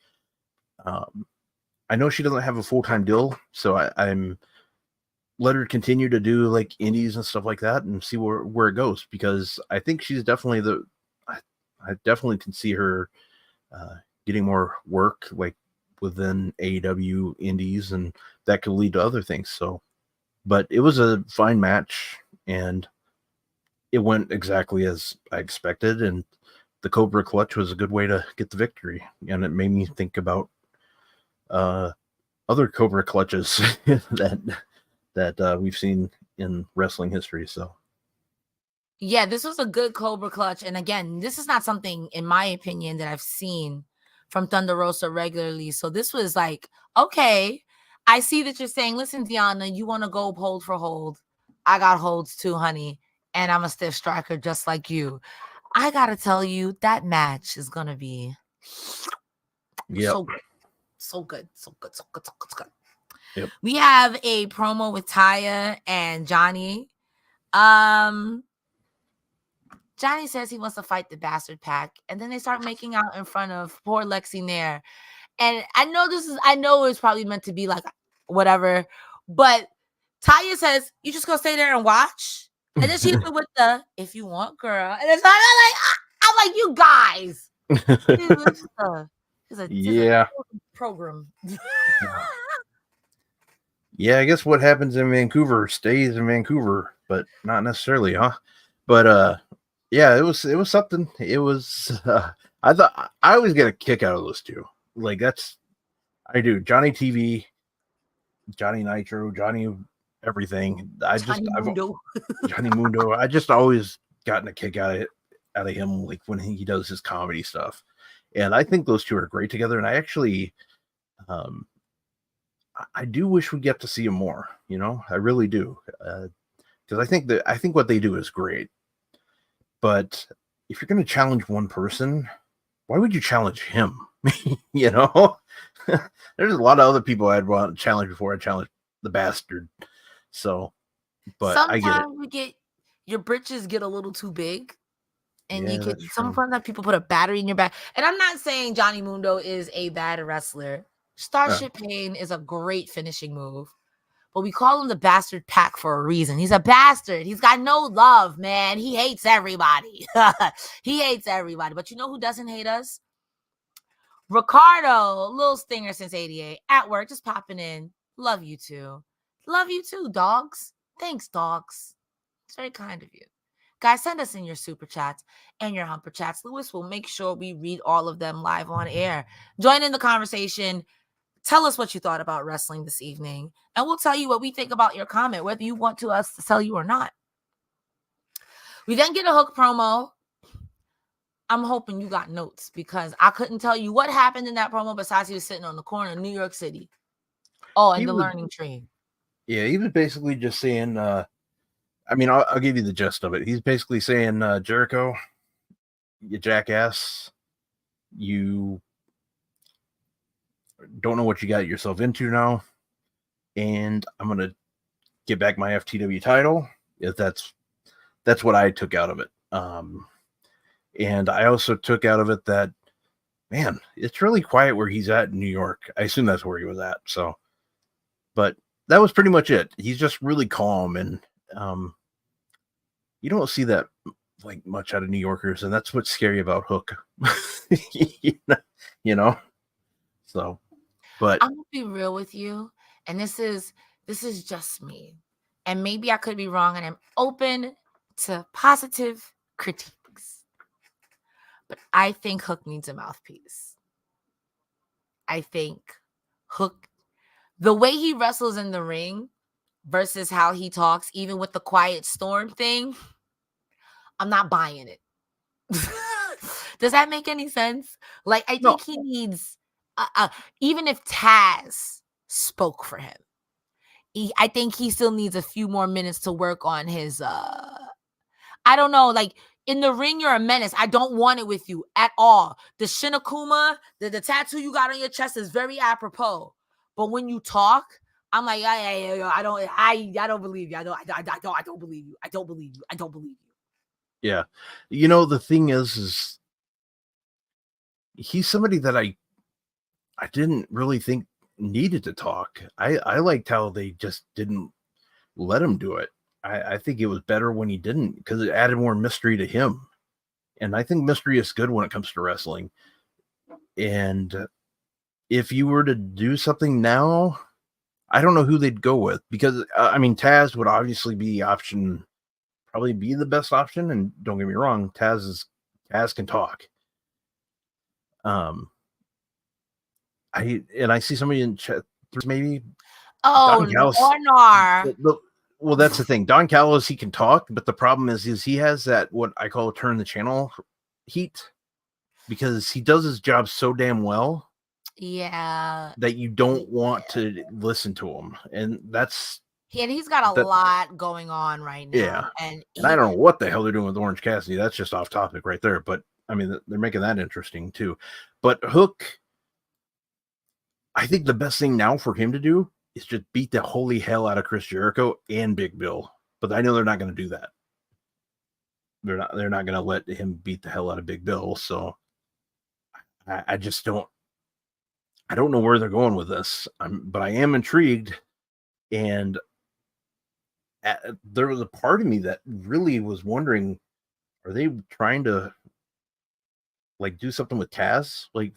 Speaker 2: I know she doesn't have a full-time deal, so I'm let her continue to do like indies and stuff like that and see where it goes, because I think she's definitely I definitely can see her getting more work like within AEW indies, and that could lead to other things. So, but it was a fine match and it went exactly as I expected, and the Cobra Clutch was a good way to get the victory, and it made me think about other Cobra Clutches that we've seen in wrestling history. So
Speaker 3: yeah, this was a good Cobra Clutch. And again, this is not something, in my opinion, that I've seen from Thunder Rosa regularly. So this was like, okay, I see that you're saying, listen, Deanna, you want to go hold for hold. I got holds too, honey. And I'm a stiff striker just like you. I got to tell you, that match is going to be so good. So good. So good. So good. So good. So good.
Speaker 2: Yep.
Speaker 3: We have a promo with Taya and Johnny. Johnny says he wants to fight the Bastard Pack, and then they start making out in front of poor Lexi Nair. And I know it's probably meant to be like whatever, but Taya says, you just gonna stay there and watch? And then she hits it with the, if you want, girl. And it's I'm like, you guys. It's a program.
Speaker 2: Yeah, I guess what happens in Vancouver stays in Vancouver, but not necessarily, huh? But yeah, it was something. It was I thought I always get a kick out of those two. Like I do. Johnny TV, Johnny Nitro, Johnny everything. Johnny Mundo. I just always gotten a kick out of him, like when he does his comedy stuff. And I think those two are great together. And I actually I do wish we get to see him more, I really do. Because I think what they do is great. But if you're going to challenge one person, why would you challenge him? There's a lot of other people I'd want to challenge before I challenge the Bastard. So, but
Speaker 3: sometimes
Speaker 2: I get it.
Speaker 3: Your britches get a little too big, and
Speaker 2: yeah,
Speaker 3: sometimes people put a battery in your back. And I'm not saying Johnny Mundo is a bad wrestler. Starship Pain is a great finishing move, but we call him the Bastard Pack for a reason. He's a bastard. He's got no love, man. He hates everybody. He hates everybody. But you know who doesn't hate us? Ricardo, little stinger since 88, at work, just popping in. Love you too. Love you too, dogs. Thanks, dogs. It's very kind of you. Guys, send us in your super chats and your humper chats. Lewis will make sure we read all of them live on air. Join in the conversation. Tell us what you thought about wrestling this evening, and we'll tell you what we think about your comment, whether you want us to tell you or not. We then get a Hook promo. I'm hoping you got notes, because I couldn't tell you what happened in that promo besides he was sitting on the corner in New York City. Oh, and learning tree.
Speaker 2: Yeah, he was basically just saying, I'll give you the gist of it. He's basically saying, Jericho, you jackass, you don't know what you got yourself into now, and I'm going to get back my FTW title. If that's what I took out of it. And I also took out of it that, man, it's really quiet where he's at in New York. I assume that's where he was at. So, but that was pretty much it. He's just really calm, and you don't see that like much out of New Yorkers, and that's what's scary about Hook. So, but
Speaker 3: I'm gonna be real with you, and this is just me, and maybe I could be wrong, and I'm open to positive critiques. But I think Hook needs a mouthpiece. I think Hook, the way he wrestles in the ring versus how he talks, even with the quiet storm thing, I'm not buying it. Does that make any sense? Like, I think he needs, even if Taz spoke for him, I think he still needs a few more minutes to work on his, I don't know, like, in the ring, you're a menace. I don't want it with you at all. The Shinakuma, the tattoo you got on your chest is very apropos. But when you talk, I'm like, I don't believe you. I don't believe you. I don't believe you. I don't believe you.
Speaker 2: Yeah. The thing is he's somebody that I didn't really think needed to talk. I liked how they just didn't let him do it. I think it was better when he didn't, because it added more mystery to him. And I think mystery is good when it comes to wrestling. And if you were to do something now, I don't know who they'd go with, because I mean, Taz would obviously be probably be the best option. And don't get me wrong, Taz can talk. I see somebody in chat, maybe.
Speaker 3: Oh, Nornar.
Speaker 2: Well, that's the thing. Don Callis, he can talk, but the problem is he has that, what I call turn the channel heat, because he does his job so damn well.
Speaker 3: Yeah.
Speaker 2: That you don't want to listen to him. And
Speaker 3: he's got a lot going on right now.
Speaker 2: Yeah. And I don't know what the hell they're doing with Orange Cassidy. That's just off topic right there. But I mean, they're making that interesting too. But Hook, I think the best thing now for him to do is just beat the holy hell out of Chris Jericho and Big Bill. But I know they're not going to do that. They're not going to let him beat the hell out of Big Bill. So I just don't know where they're going with this. But I am intrigued. And there was a part of me that really was wondering, are they trying to like do something with Taz? Like,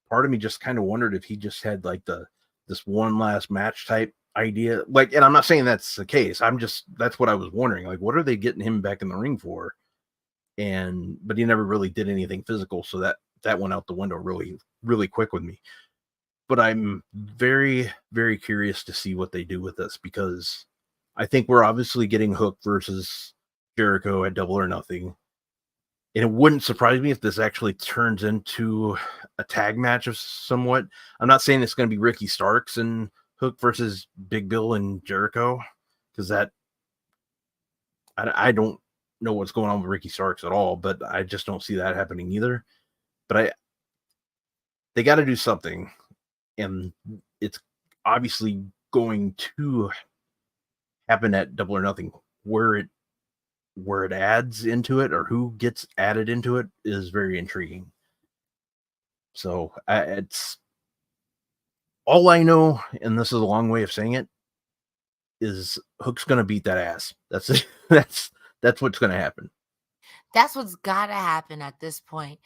Speaker 2: part of me just kind of wondered if he just had like this one last match type idea. Like, and I'm not saying that's the case. That's what I was wondering. Like, what are they getting him back in the ring for? But he never really did anything physical. So that went out the window really, really quick with me. But I'm very, very curious to see what they do with this, because I think we're obviously getting Hook versus Jericho at Double or Nothing. And it wouldn't surprise me if this actually turns into a tag match of somewhat. I'm not saying it's going to be Ricky Starks and Hook versus Big Bill and Jericho, because I don't know what's going on with Ricky Starks at all, but I just don't see that happening either. But they got to do something. And it's obviously going to happen at Double or Nothing. Where it adds into it, or who gets added into it, is very intriguing. So it's all I know, and this is a long way of saying it, is Hook's going to beat that ass. That's it. That's what's going to happen.
Speaker 3: That's what's got to happen at this point.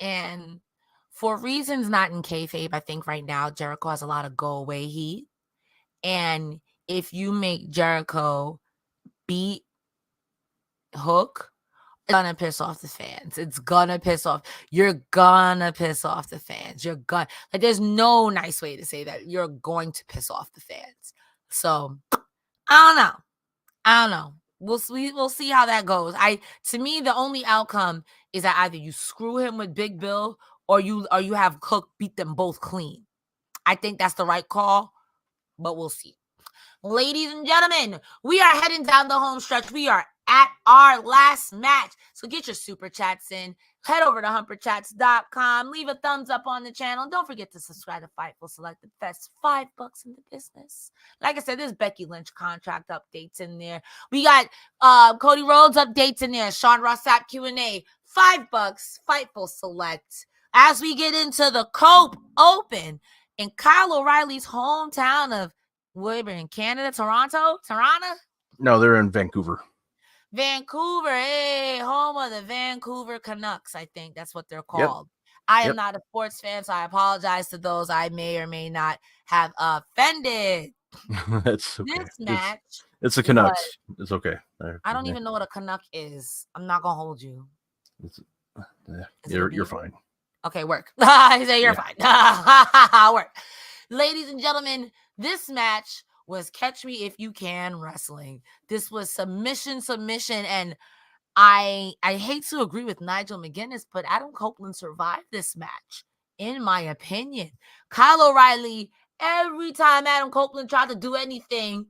Speaker 3: And for reasons not in kayfabe, I think right now Jericho has a lot of go away heat. And if you make Jericho beat Hook, it's gonna piss off the fans. It's gonna piss off. You're gonna piss off the fans. There's no nice way to say that. You're going to piss off the fans. So I don't know. We'll see how that goes. To me, the only outcome is that either you screw him with Big Bill, or you have Hook beat them both clean. I think that's the right call, but we'll see. Ladies and gentlemen, we are heading down the home stretch. We are at our last match. So get your super chats in. Head over to humperchats.com. Leave a thumbs up on the channel. Don't forget to subscribe to Fightful Select, the best $5 in the business. Like I said, there's Becky Lynch contract updates in there. We got Cody Rhodes updates in there. Sean Ross Sapp Q&A. $5, Fightful Select. As we get into the Cope Open in Kyle O'Reilly's hometown of in Canada, Toronto?
Speaker 2: No, they're in Vancouver.
Speaker 3: Vancouver, hey, home of the Vancouver Canucks. I think that's what they're called. Yep. I am not a sports fan, so I apologize to those I may or may not have offended.
Speaker 2: That's okay.
Speaker 3: This match.
Speaker 2: It's the Canucks. It's okay.
Speaker 3: I don't even know what a Canuck is. I'm not gonna hold you.
Speaker 2: You're fine.
Speaker 3: Okay, work. I say you're fine. Work. Ladies and gentlemen, this match was Catch Me If You Can Wrestling. This was submission, and I hate to agree with Nigel McGuinness, but Adam Copeland survived this match, in my opinion. Kyle O'Reilly, every time Adam Copeland tried to do anything,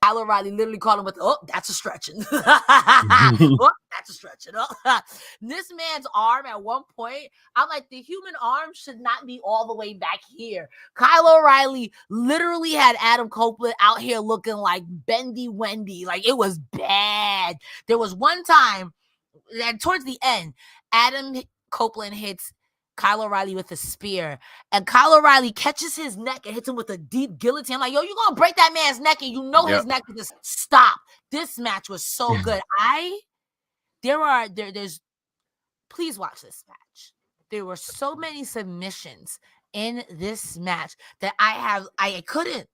Speaker 3: Kyle O'Reilly literally called him with, oh, that's a stretching. Oh, that's a stretching. Oh. This man's arm at one point, I'm like, the human arm should not be all the way back here. Kyle O'Reilly literally had Adam Copeland out here looking like Bendy Wendy. Like, it was bad. There was one time, and towards the end, Adam Copeland hits Kyle O'Reilly with a spear, and Kyle O'Reilly catches his neck and hits him with a deep guillotine. I'm like, yo, you gonna break that man's neck, and you know his neck is just stop. This match was so good. There's please watch this match. There were so many submissions in this match that I couldn't.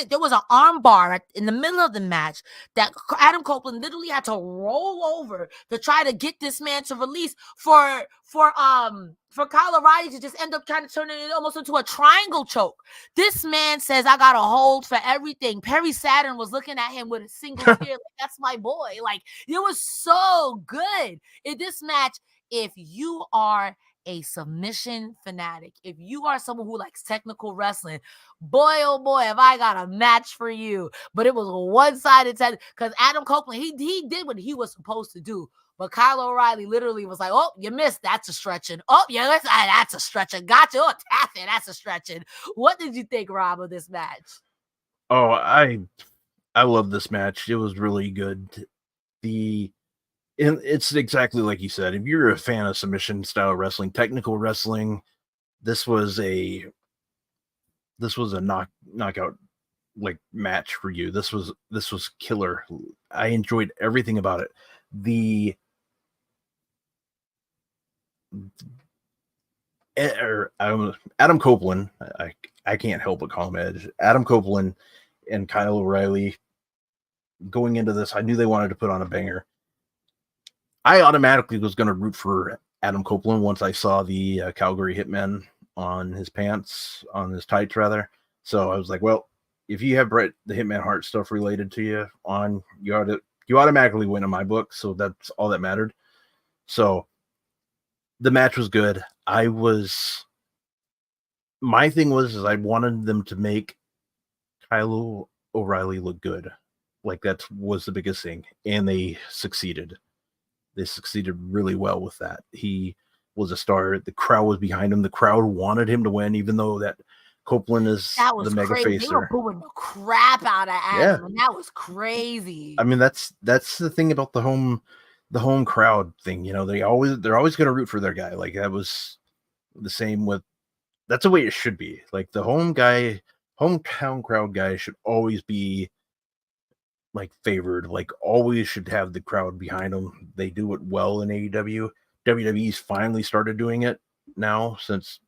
Speaker 3: There was an arm bar in the middle of the match that Adam Copeland literally had to roll over to try to get this man to release for Kyle O'Reilly to just end up kind of turning it almost into a triangle choke. This man says, I got a hold for everything. Perry Saturn was looking at him with a single spear. Like, that's my boy. Like, it was so good. In this match, if you are a submission fanatic, if you are someone who likes technical wrestling, boy, oh boy, have I got a match for you. But it was a one-sided because Adam Copeland, he did what he was supposed to do. But Kyle O'Reilly literally was like, oh, you missed. That's a stretching. Oh, yeah, that's a stretching. Gotcha. Oh, that's a stretching. What did you think, Rob, of this match?
Speaker 2: Oh, I love this match. It was really good. And it's exactly like you said. If you're a fan of submission style wrestling, technical wrestling, this was a knockout like match for you. This was killer. I enjoyed everything about it. Adam Copeland, I can't help but call him Edge. Adam Copeland and Kyle O'Reilly going into this, I knew they wanted to put on a banger. I automatically was going to root for Adam Copeland once I saw the Calgary Hitman on his pants, on his tights rather. So I was like, well, if you have Bret the Hitman Hart stuff related to you on, you automatically win in my book. So that's all that mattered. So the match was good. My thing was I wanted them to make Kyle O'Reilly look good. Like that was the biggest thing. And they succeeded. They succeeded really well with that. He was a star. The crowd was behind him. The crowd wanted him to win, even though that Copeland is the mega face.
Speaker 3: They were booing the crap out of Adam, and that was crazy.
Speaker 2: I mean, that's the thing about the home crowd thing. You know, they're always going to root for their guy. Like that was the same with. That's the way it should be. Like the hometown crowd guy should always be like favored, like always should have the crowd behind them. They do it well in AEW. WWE's finally started doing it now since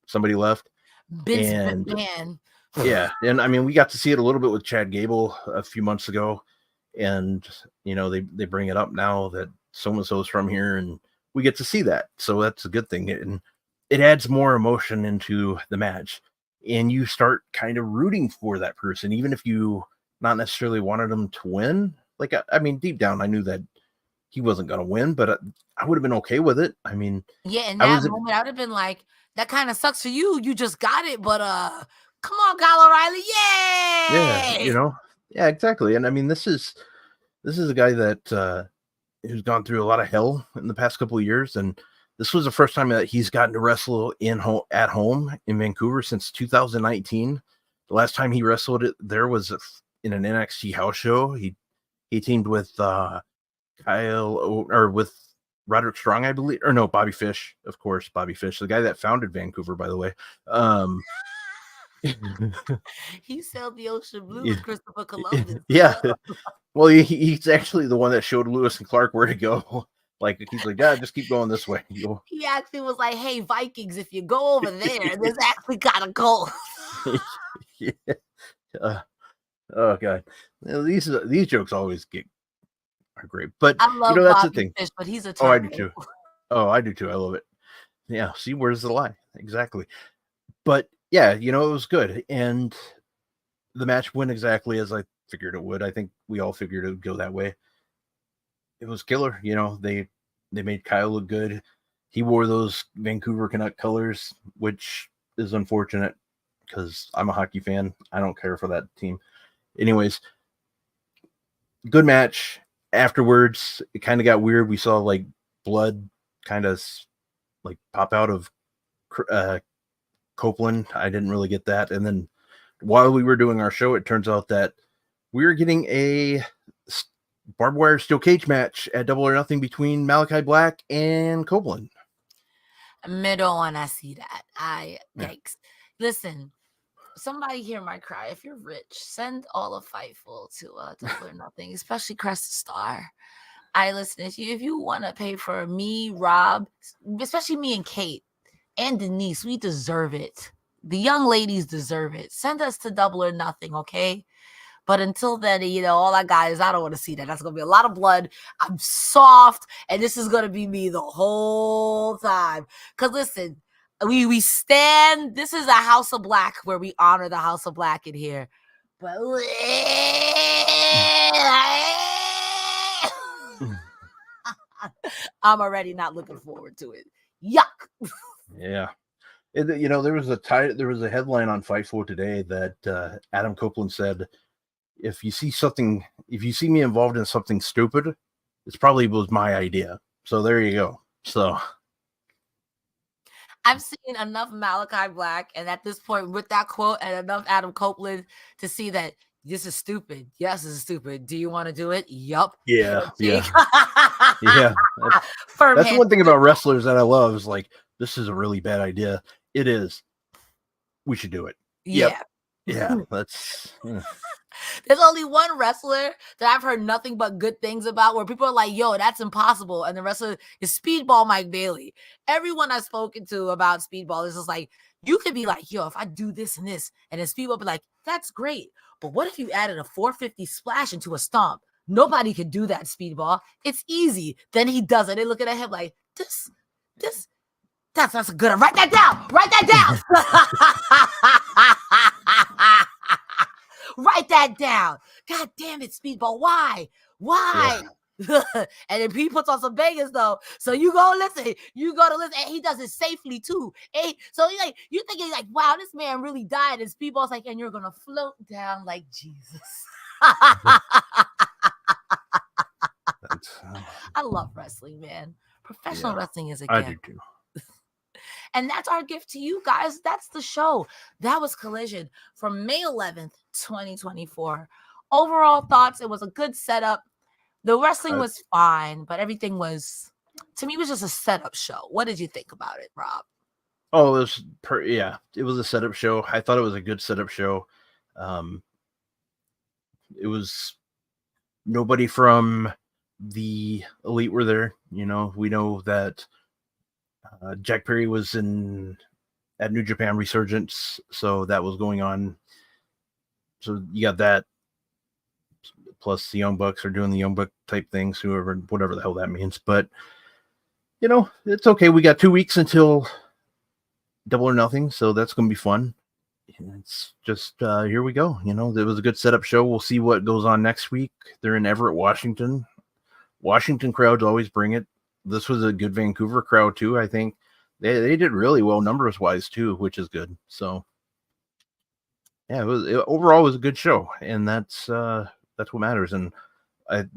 Speaker 2: somebody left.
Speaker 3: Man.
Speaker 2: Yeah, and I mean we got to see it a little bit with Chad Gable a few months ago, and you know they bring it up now that so and so's from here, and we get to see that. So that's a good thing, and it adds more emotion into the match, and you start kind of rooting for that person, even if you not necessarily wanted him to win. Like, I mean, deep down, I knew that he wasn't going to win, but I would have been okay with it. I mean,
Speaker 3: yeah, in that moment, I would have been like, that kind of sucks for you. You just got it, but come on, Kyle O'Reilly, yay!
Speaker 2: Yeah, you know, yeah, exactly. And I mean, this is a guy that who's gone through a lot of hell in the past couple of years, and this was the first time that he's gotten to wrestle at home in Vancouver since 2019. The last time he wrestled there was in an NXT house show. He teamed with with Roderick Strong, I believe, or no, Bobby Fish, of course, Bobby Fish, the guy that founded Vancouver, by the way.
Speaker 3: He sailed the ocean blue with Christopher Columbus.
Speaker 2: Yeah, well, he's actually the one that showed Lewis and Clark where to go. Like he's like, yeah, just keep going this way.
Speaker 3: He actually was like, "Hey, Vikings, if you go over there, there's actually got a goal."
Speaker 2: Yeah. Oh god, these jokes always are great. But
Speaker 3: I love
Speaker 2: that's
Speaker 3: Bobby
Speaker 2: the thing.
Speaker 3: Fish, but he's a
Speaker 2: I do too. I do too. I love it. Yeah. See, where's the lie? Exactly. But yeah, it was good, and the match went exactly as I figured it would. I think we all figured it would go that way. It was killer. They made Kyle look good. He wore those Vancouver Canuck colors, which is unfortunate because I'm a hockey fan. I don't care for that team. Anyways, good match. Afterwards, it kind of got weird. We saw like blood kind of like pop out of Copeland. I didn't really get that. And then while we were doing our show, it turns out that we were getting a barbed wire steel cage match at Double or Nothing between Malachi Black and Copeland.
Speaker 3: Me don't want to see that. Yikes. Listen, somebody hear my cry. If you're rich, send all of Fightful to Double or Nothing, especially Cresta Star. Listen, if you want to pay for me, Rob, especially me and Kate and Denise, we deserve it. The young ladies deserve it. Send us to Double or Nothing, okay? But until then, all I got is I don't want to see that. That's going to be a lot of blood. I'm soft, and this is going to be me the whole time. Because listen, we stand. This is a House of Black where we honor the House of Black in here. But I'm already not looking forward to it. Yuck.
Speaker 2: Yeah. There was a headline on Fightful today that Adam Copeland said, if you see me involved in something stupid, it's probably was my idea. So there you go. So
Speaker 3: I've seen enough Malachi Black, and at this point with that quote, and enough Adam Copeland to see that this is stupid. Yes, this is stupid. Do you want to do it? Yup.
Speaker 2: Yeah. Yeah. That's one thing about wrestlers that I love is like, this is a really bad idea. It is. We should do it.
Speaker 3: Yeah.
Speaker 2: Yep. Yeah. That's.
Speaker 3: There's only one wrestler that I've heard nothing but good things about where people are like, yo, that's impossible. And the wrestler is Speedball Mike Bailey. Everyone I've spoken to about Speedball is just like, you could be like, yo, if I do this and this, and then Speedball be like, that's great. But what if you added a 450 splash into a stomp? Nobody could do that, Speedball. It's easy. Then he does it. They looking at him like, that's a good one. Write that down. Write that down. Write that down. God damn it, Speedball. Why? Yeah. And then he puts on some bangers though. So you go listen. And he does it safely too. So you think like, wow, this man really died. And Speedball's like, and you're gonna float down like Jesus. I love wrestling, man. Professional wrestling is a gift.
Speaker 2: I do too.
Speaker 3: And that's our gift to you guys. That's the show. That was Collision from May 11th, 2024. Overall thoughts, it was a good setup. The wrestling was fine, but everything was, to me, it was just a setup show. What did you think about it, Rob?
Speaker 2: Oh, it was a setup show. I thought it was a good setup show. It was nobody from the Elite were there. We know that Jack Perry was at New Japan Resurgence, so that was going on. So you got that. Plus the Young Bucks are doing the Young Buck type things, whatever the hell that means. But it's okay. We got 2 weeks until Double or Nothing, so that's going to be fun. It's just here we go. It was a good setup show. We'll see what goes on next week. They're in Everett, Washington. Washington crowds always bring it. This was a good Vancouver crowd too. I think they did really well numbers wise too, which is good. So yeah, overall it was a good show, and that's what matters. And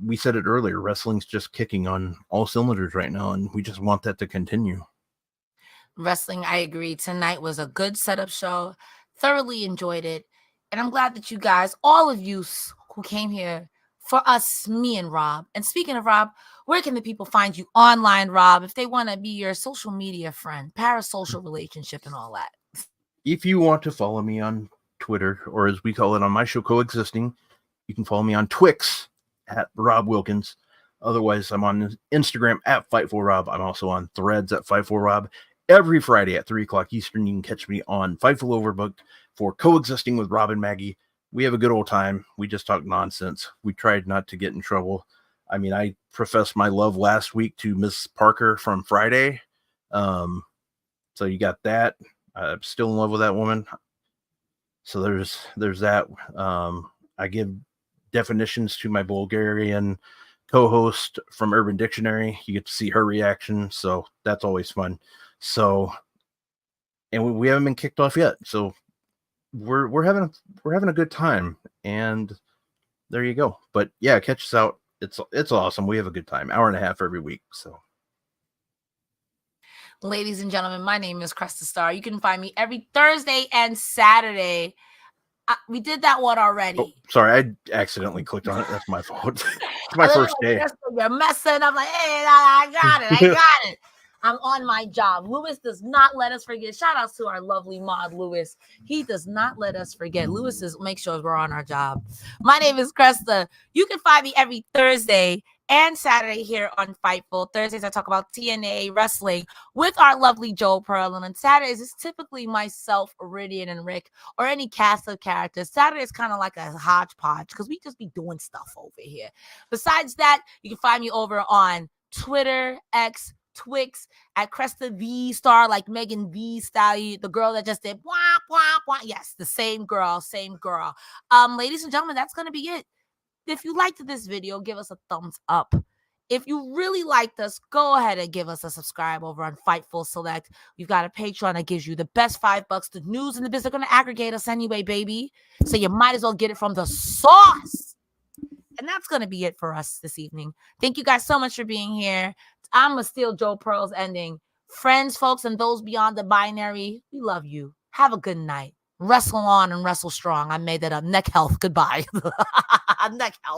Speaker 2: we said it earlier, wrestling's just kicking on all cylinders right now, and we just want that to continue.
Speaker 3: Wrestling, I agree. Tonight was a good setup show. Thoroughly enjoyed it. And I'm glad that you guys, all of you who came here for us, me and Rob. And speaking of Rob, where can the people find you online, Rob, if they want to be your social media friend, parasocial relationship and all that?
Speaker 2: If you want to follow me on Twitter, or as we call it on my show, Coexisting, you can follow me on Twix at Rob Wilkins. Otherwise, I'm on Instagram at Fight4Rob. I'm also on Threads at Fight4Rob. Every Friday at 3 o'clock Eastern, you can catch me on Fightful Overbooked for Coexisting with Rob and Maggie. We have a good old time. We just talk nonsense. We tried not to get in trouble. I mean, I professed my love last week to Miss Parker from Friday. So you got that. I'm still in love with that woman. So there's that. I give definitions to my Bulgarian co-host from Urban Dictionary. You get to see her reaction. So that's always fun. So, and we haven't been kicked off yet. So we're having a good time, and there you go. But yeah, catch us out. It's awesome. We have a good time. Hour and a half every week. So,
Speaker 3: ladies and gentlemen, my name is Cresta Star. You can find me every Thursday and Saturday. We did that one already.
Speaker 2: Oh, sorry, I accidentally clicked on it. That's my fault. It's my first day.
Speaker 3: You're messing up. Like, hey, I got it. I'm on my job. Lewis does not let us forget. Shout outs to our lovely mod, Lewis. He does not let us forget. Lewis is make sure we're on our job. My name is Cresta. You can find me every Thursday and Saturday here on Fightful. Thursdays, I talk about TNA wrestling with our lovely Joe Pearl. And on Saturdays, it's typically myself, Iridian, and Rick, or any cast of characters. Saturday is kind of like a hodgepodge because we just be doing stuff over here. Besides that, you can find me over on Twitter, X, Twix, at Cresta V Star, like Megan V Stallion, the girl that just did wah, wah, wah. Yes, the same girl, same girl. Ladies and gentlemen, that's going to be it. If you liked this video, give us a thumbs up. If you really liked us, go ahead and give us a subscribe over on Fightful Select. We've got a Patreon that gives you the best $5. The news and the business are going to aggregate us anyway, baby. So you might as well get it from the source. And that's going to be it for us this evening. Thank you guys so much for being here. I'm going to steal Joe Pearl's ending. Friends, folks, and those beyond the binary, we love you. Have a good night. Wrestle on and wrestle strong. I made that up. Neck health. Goodbye. Neck health.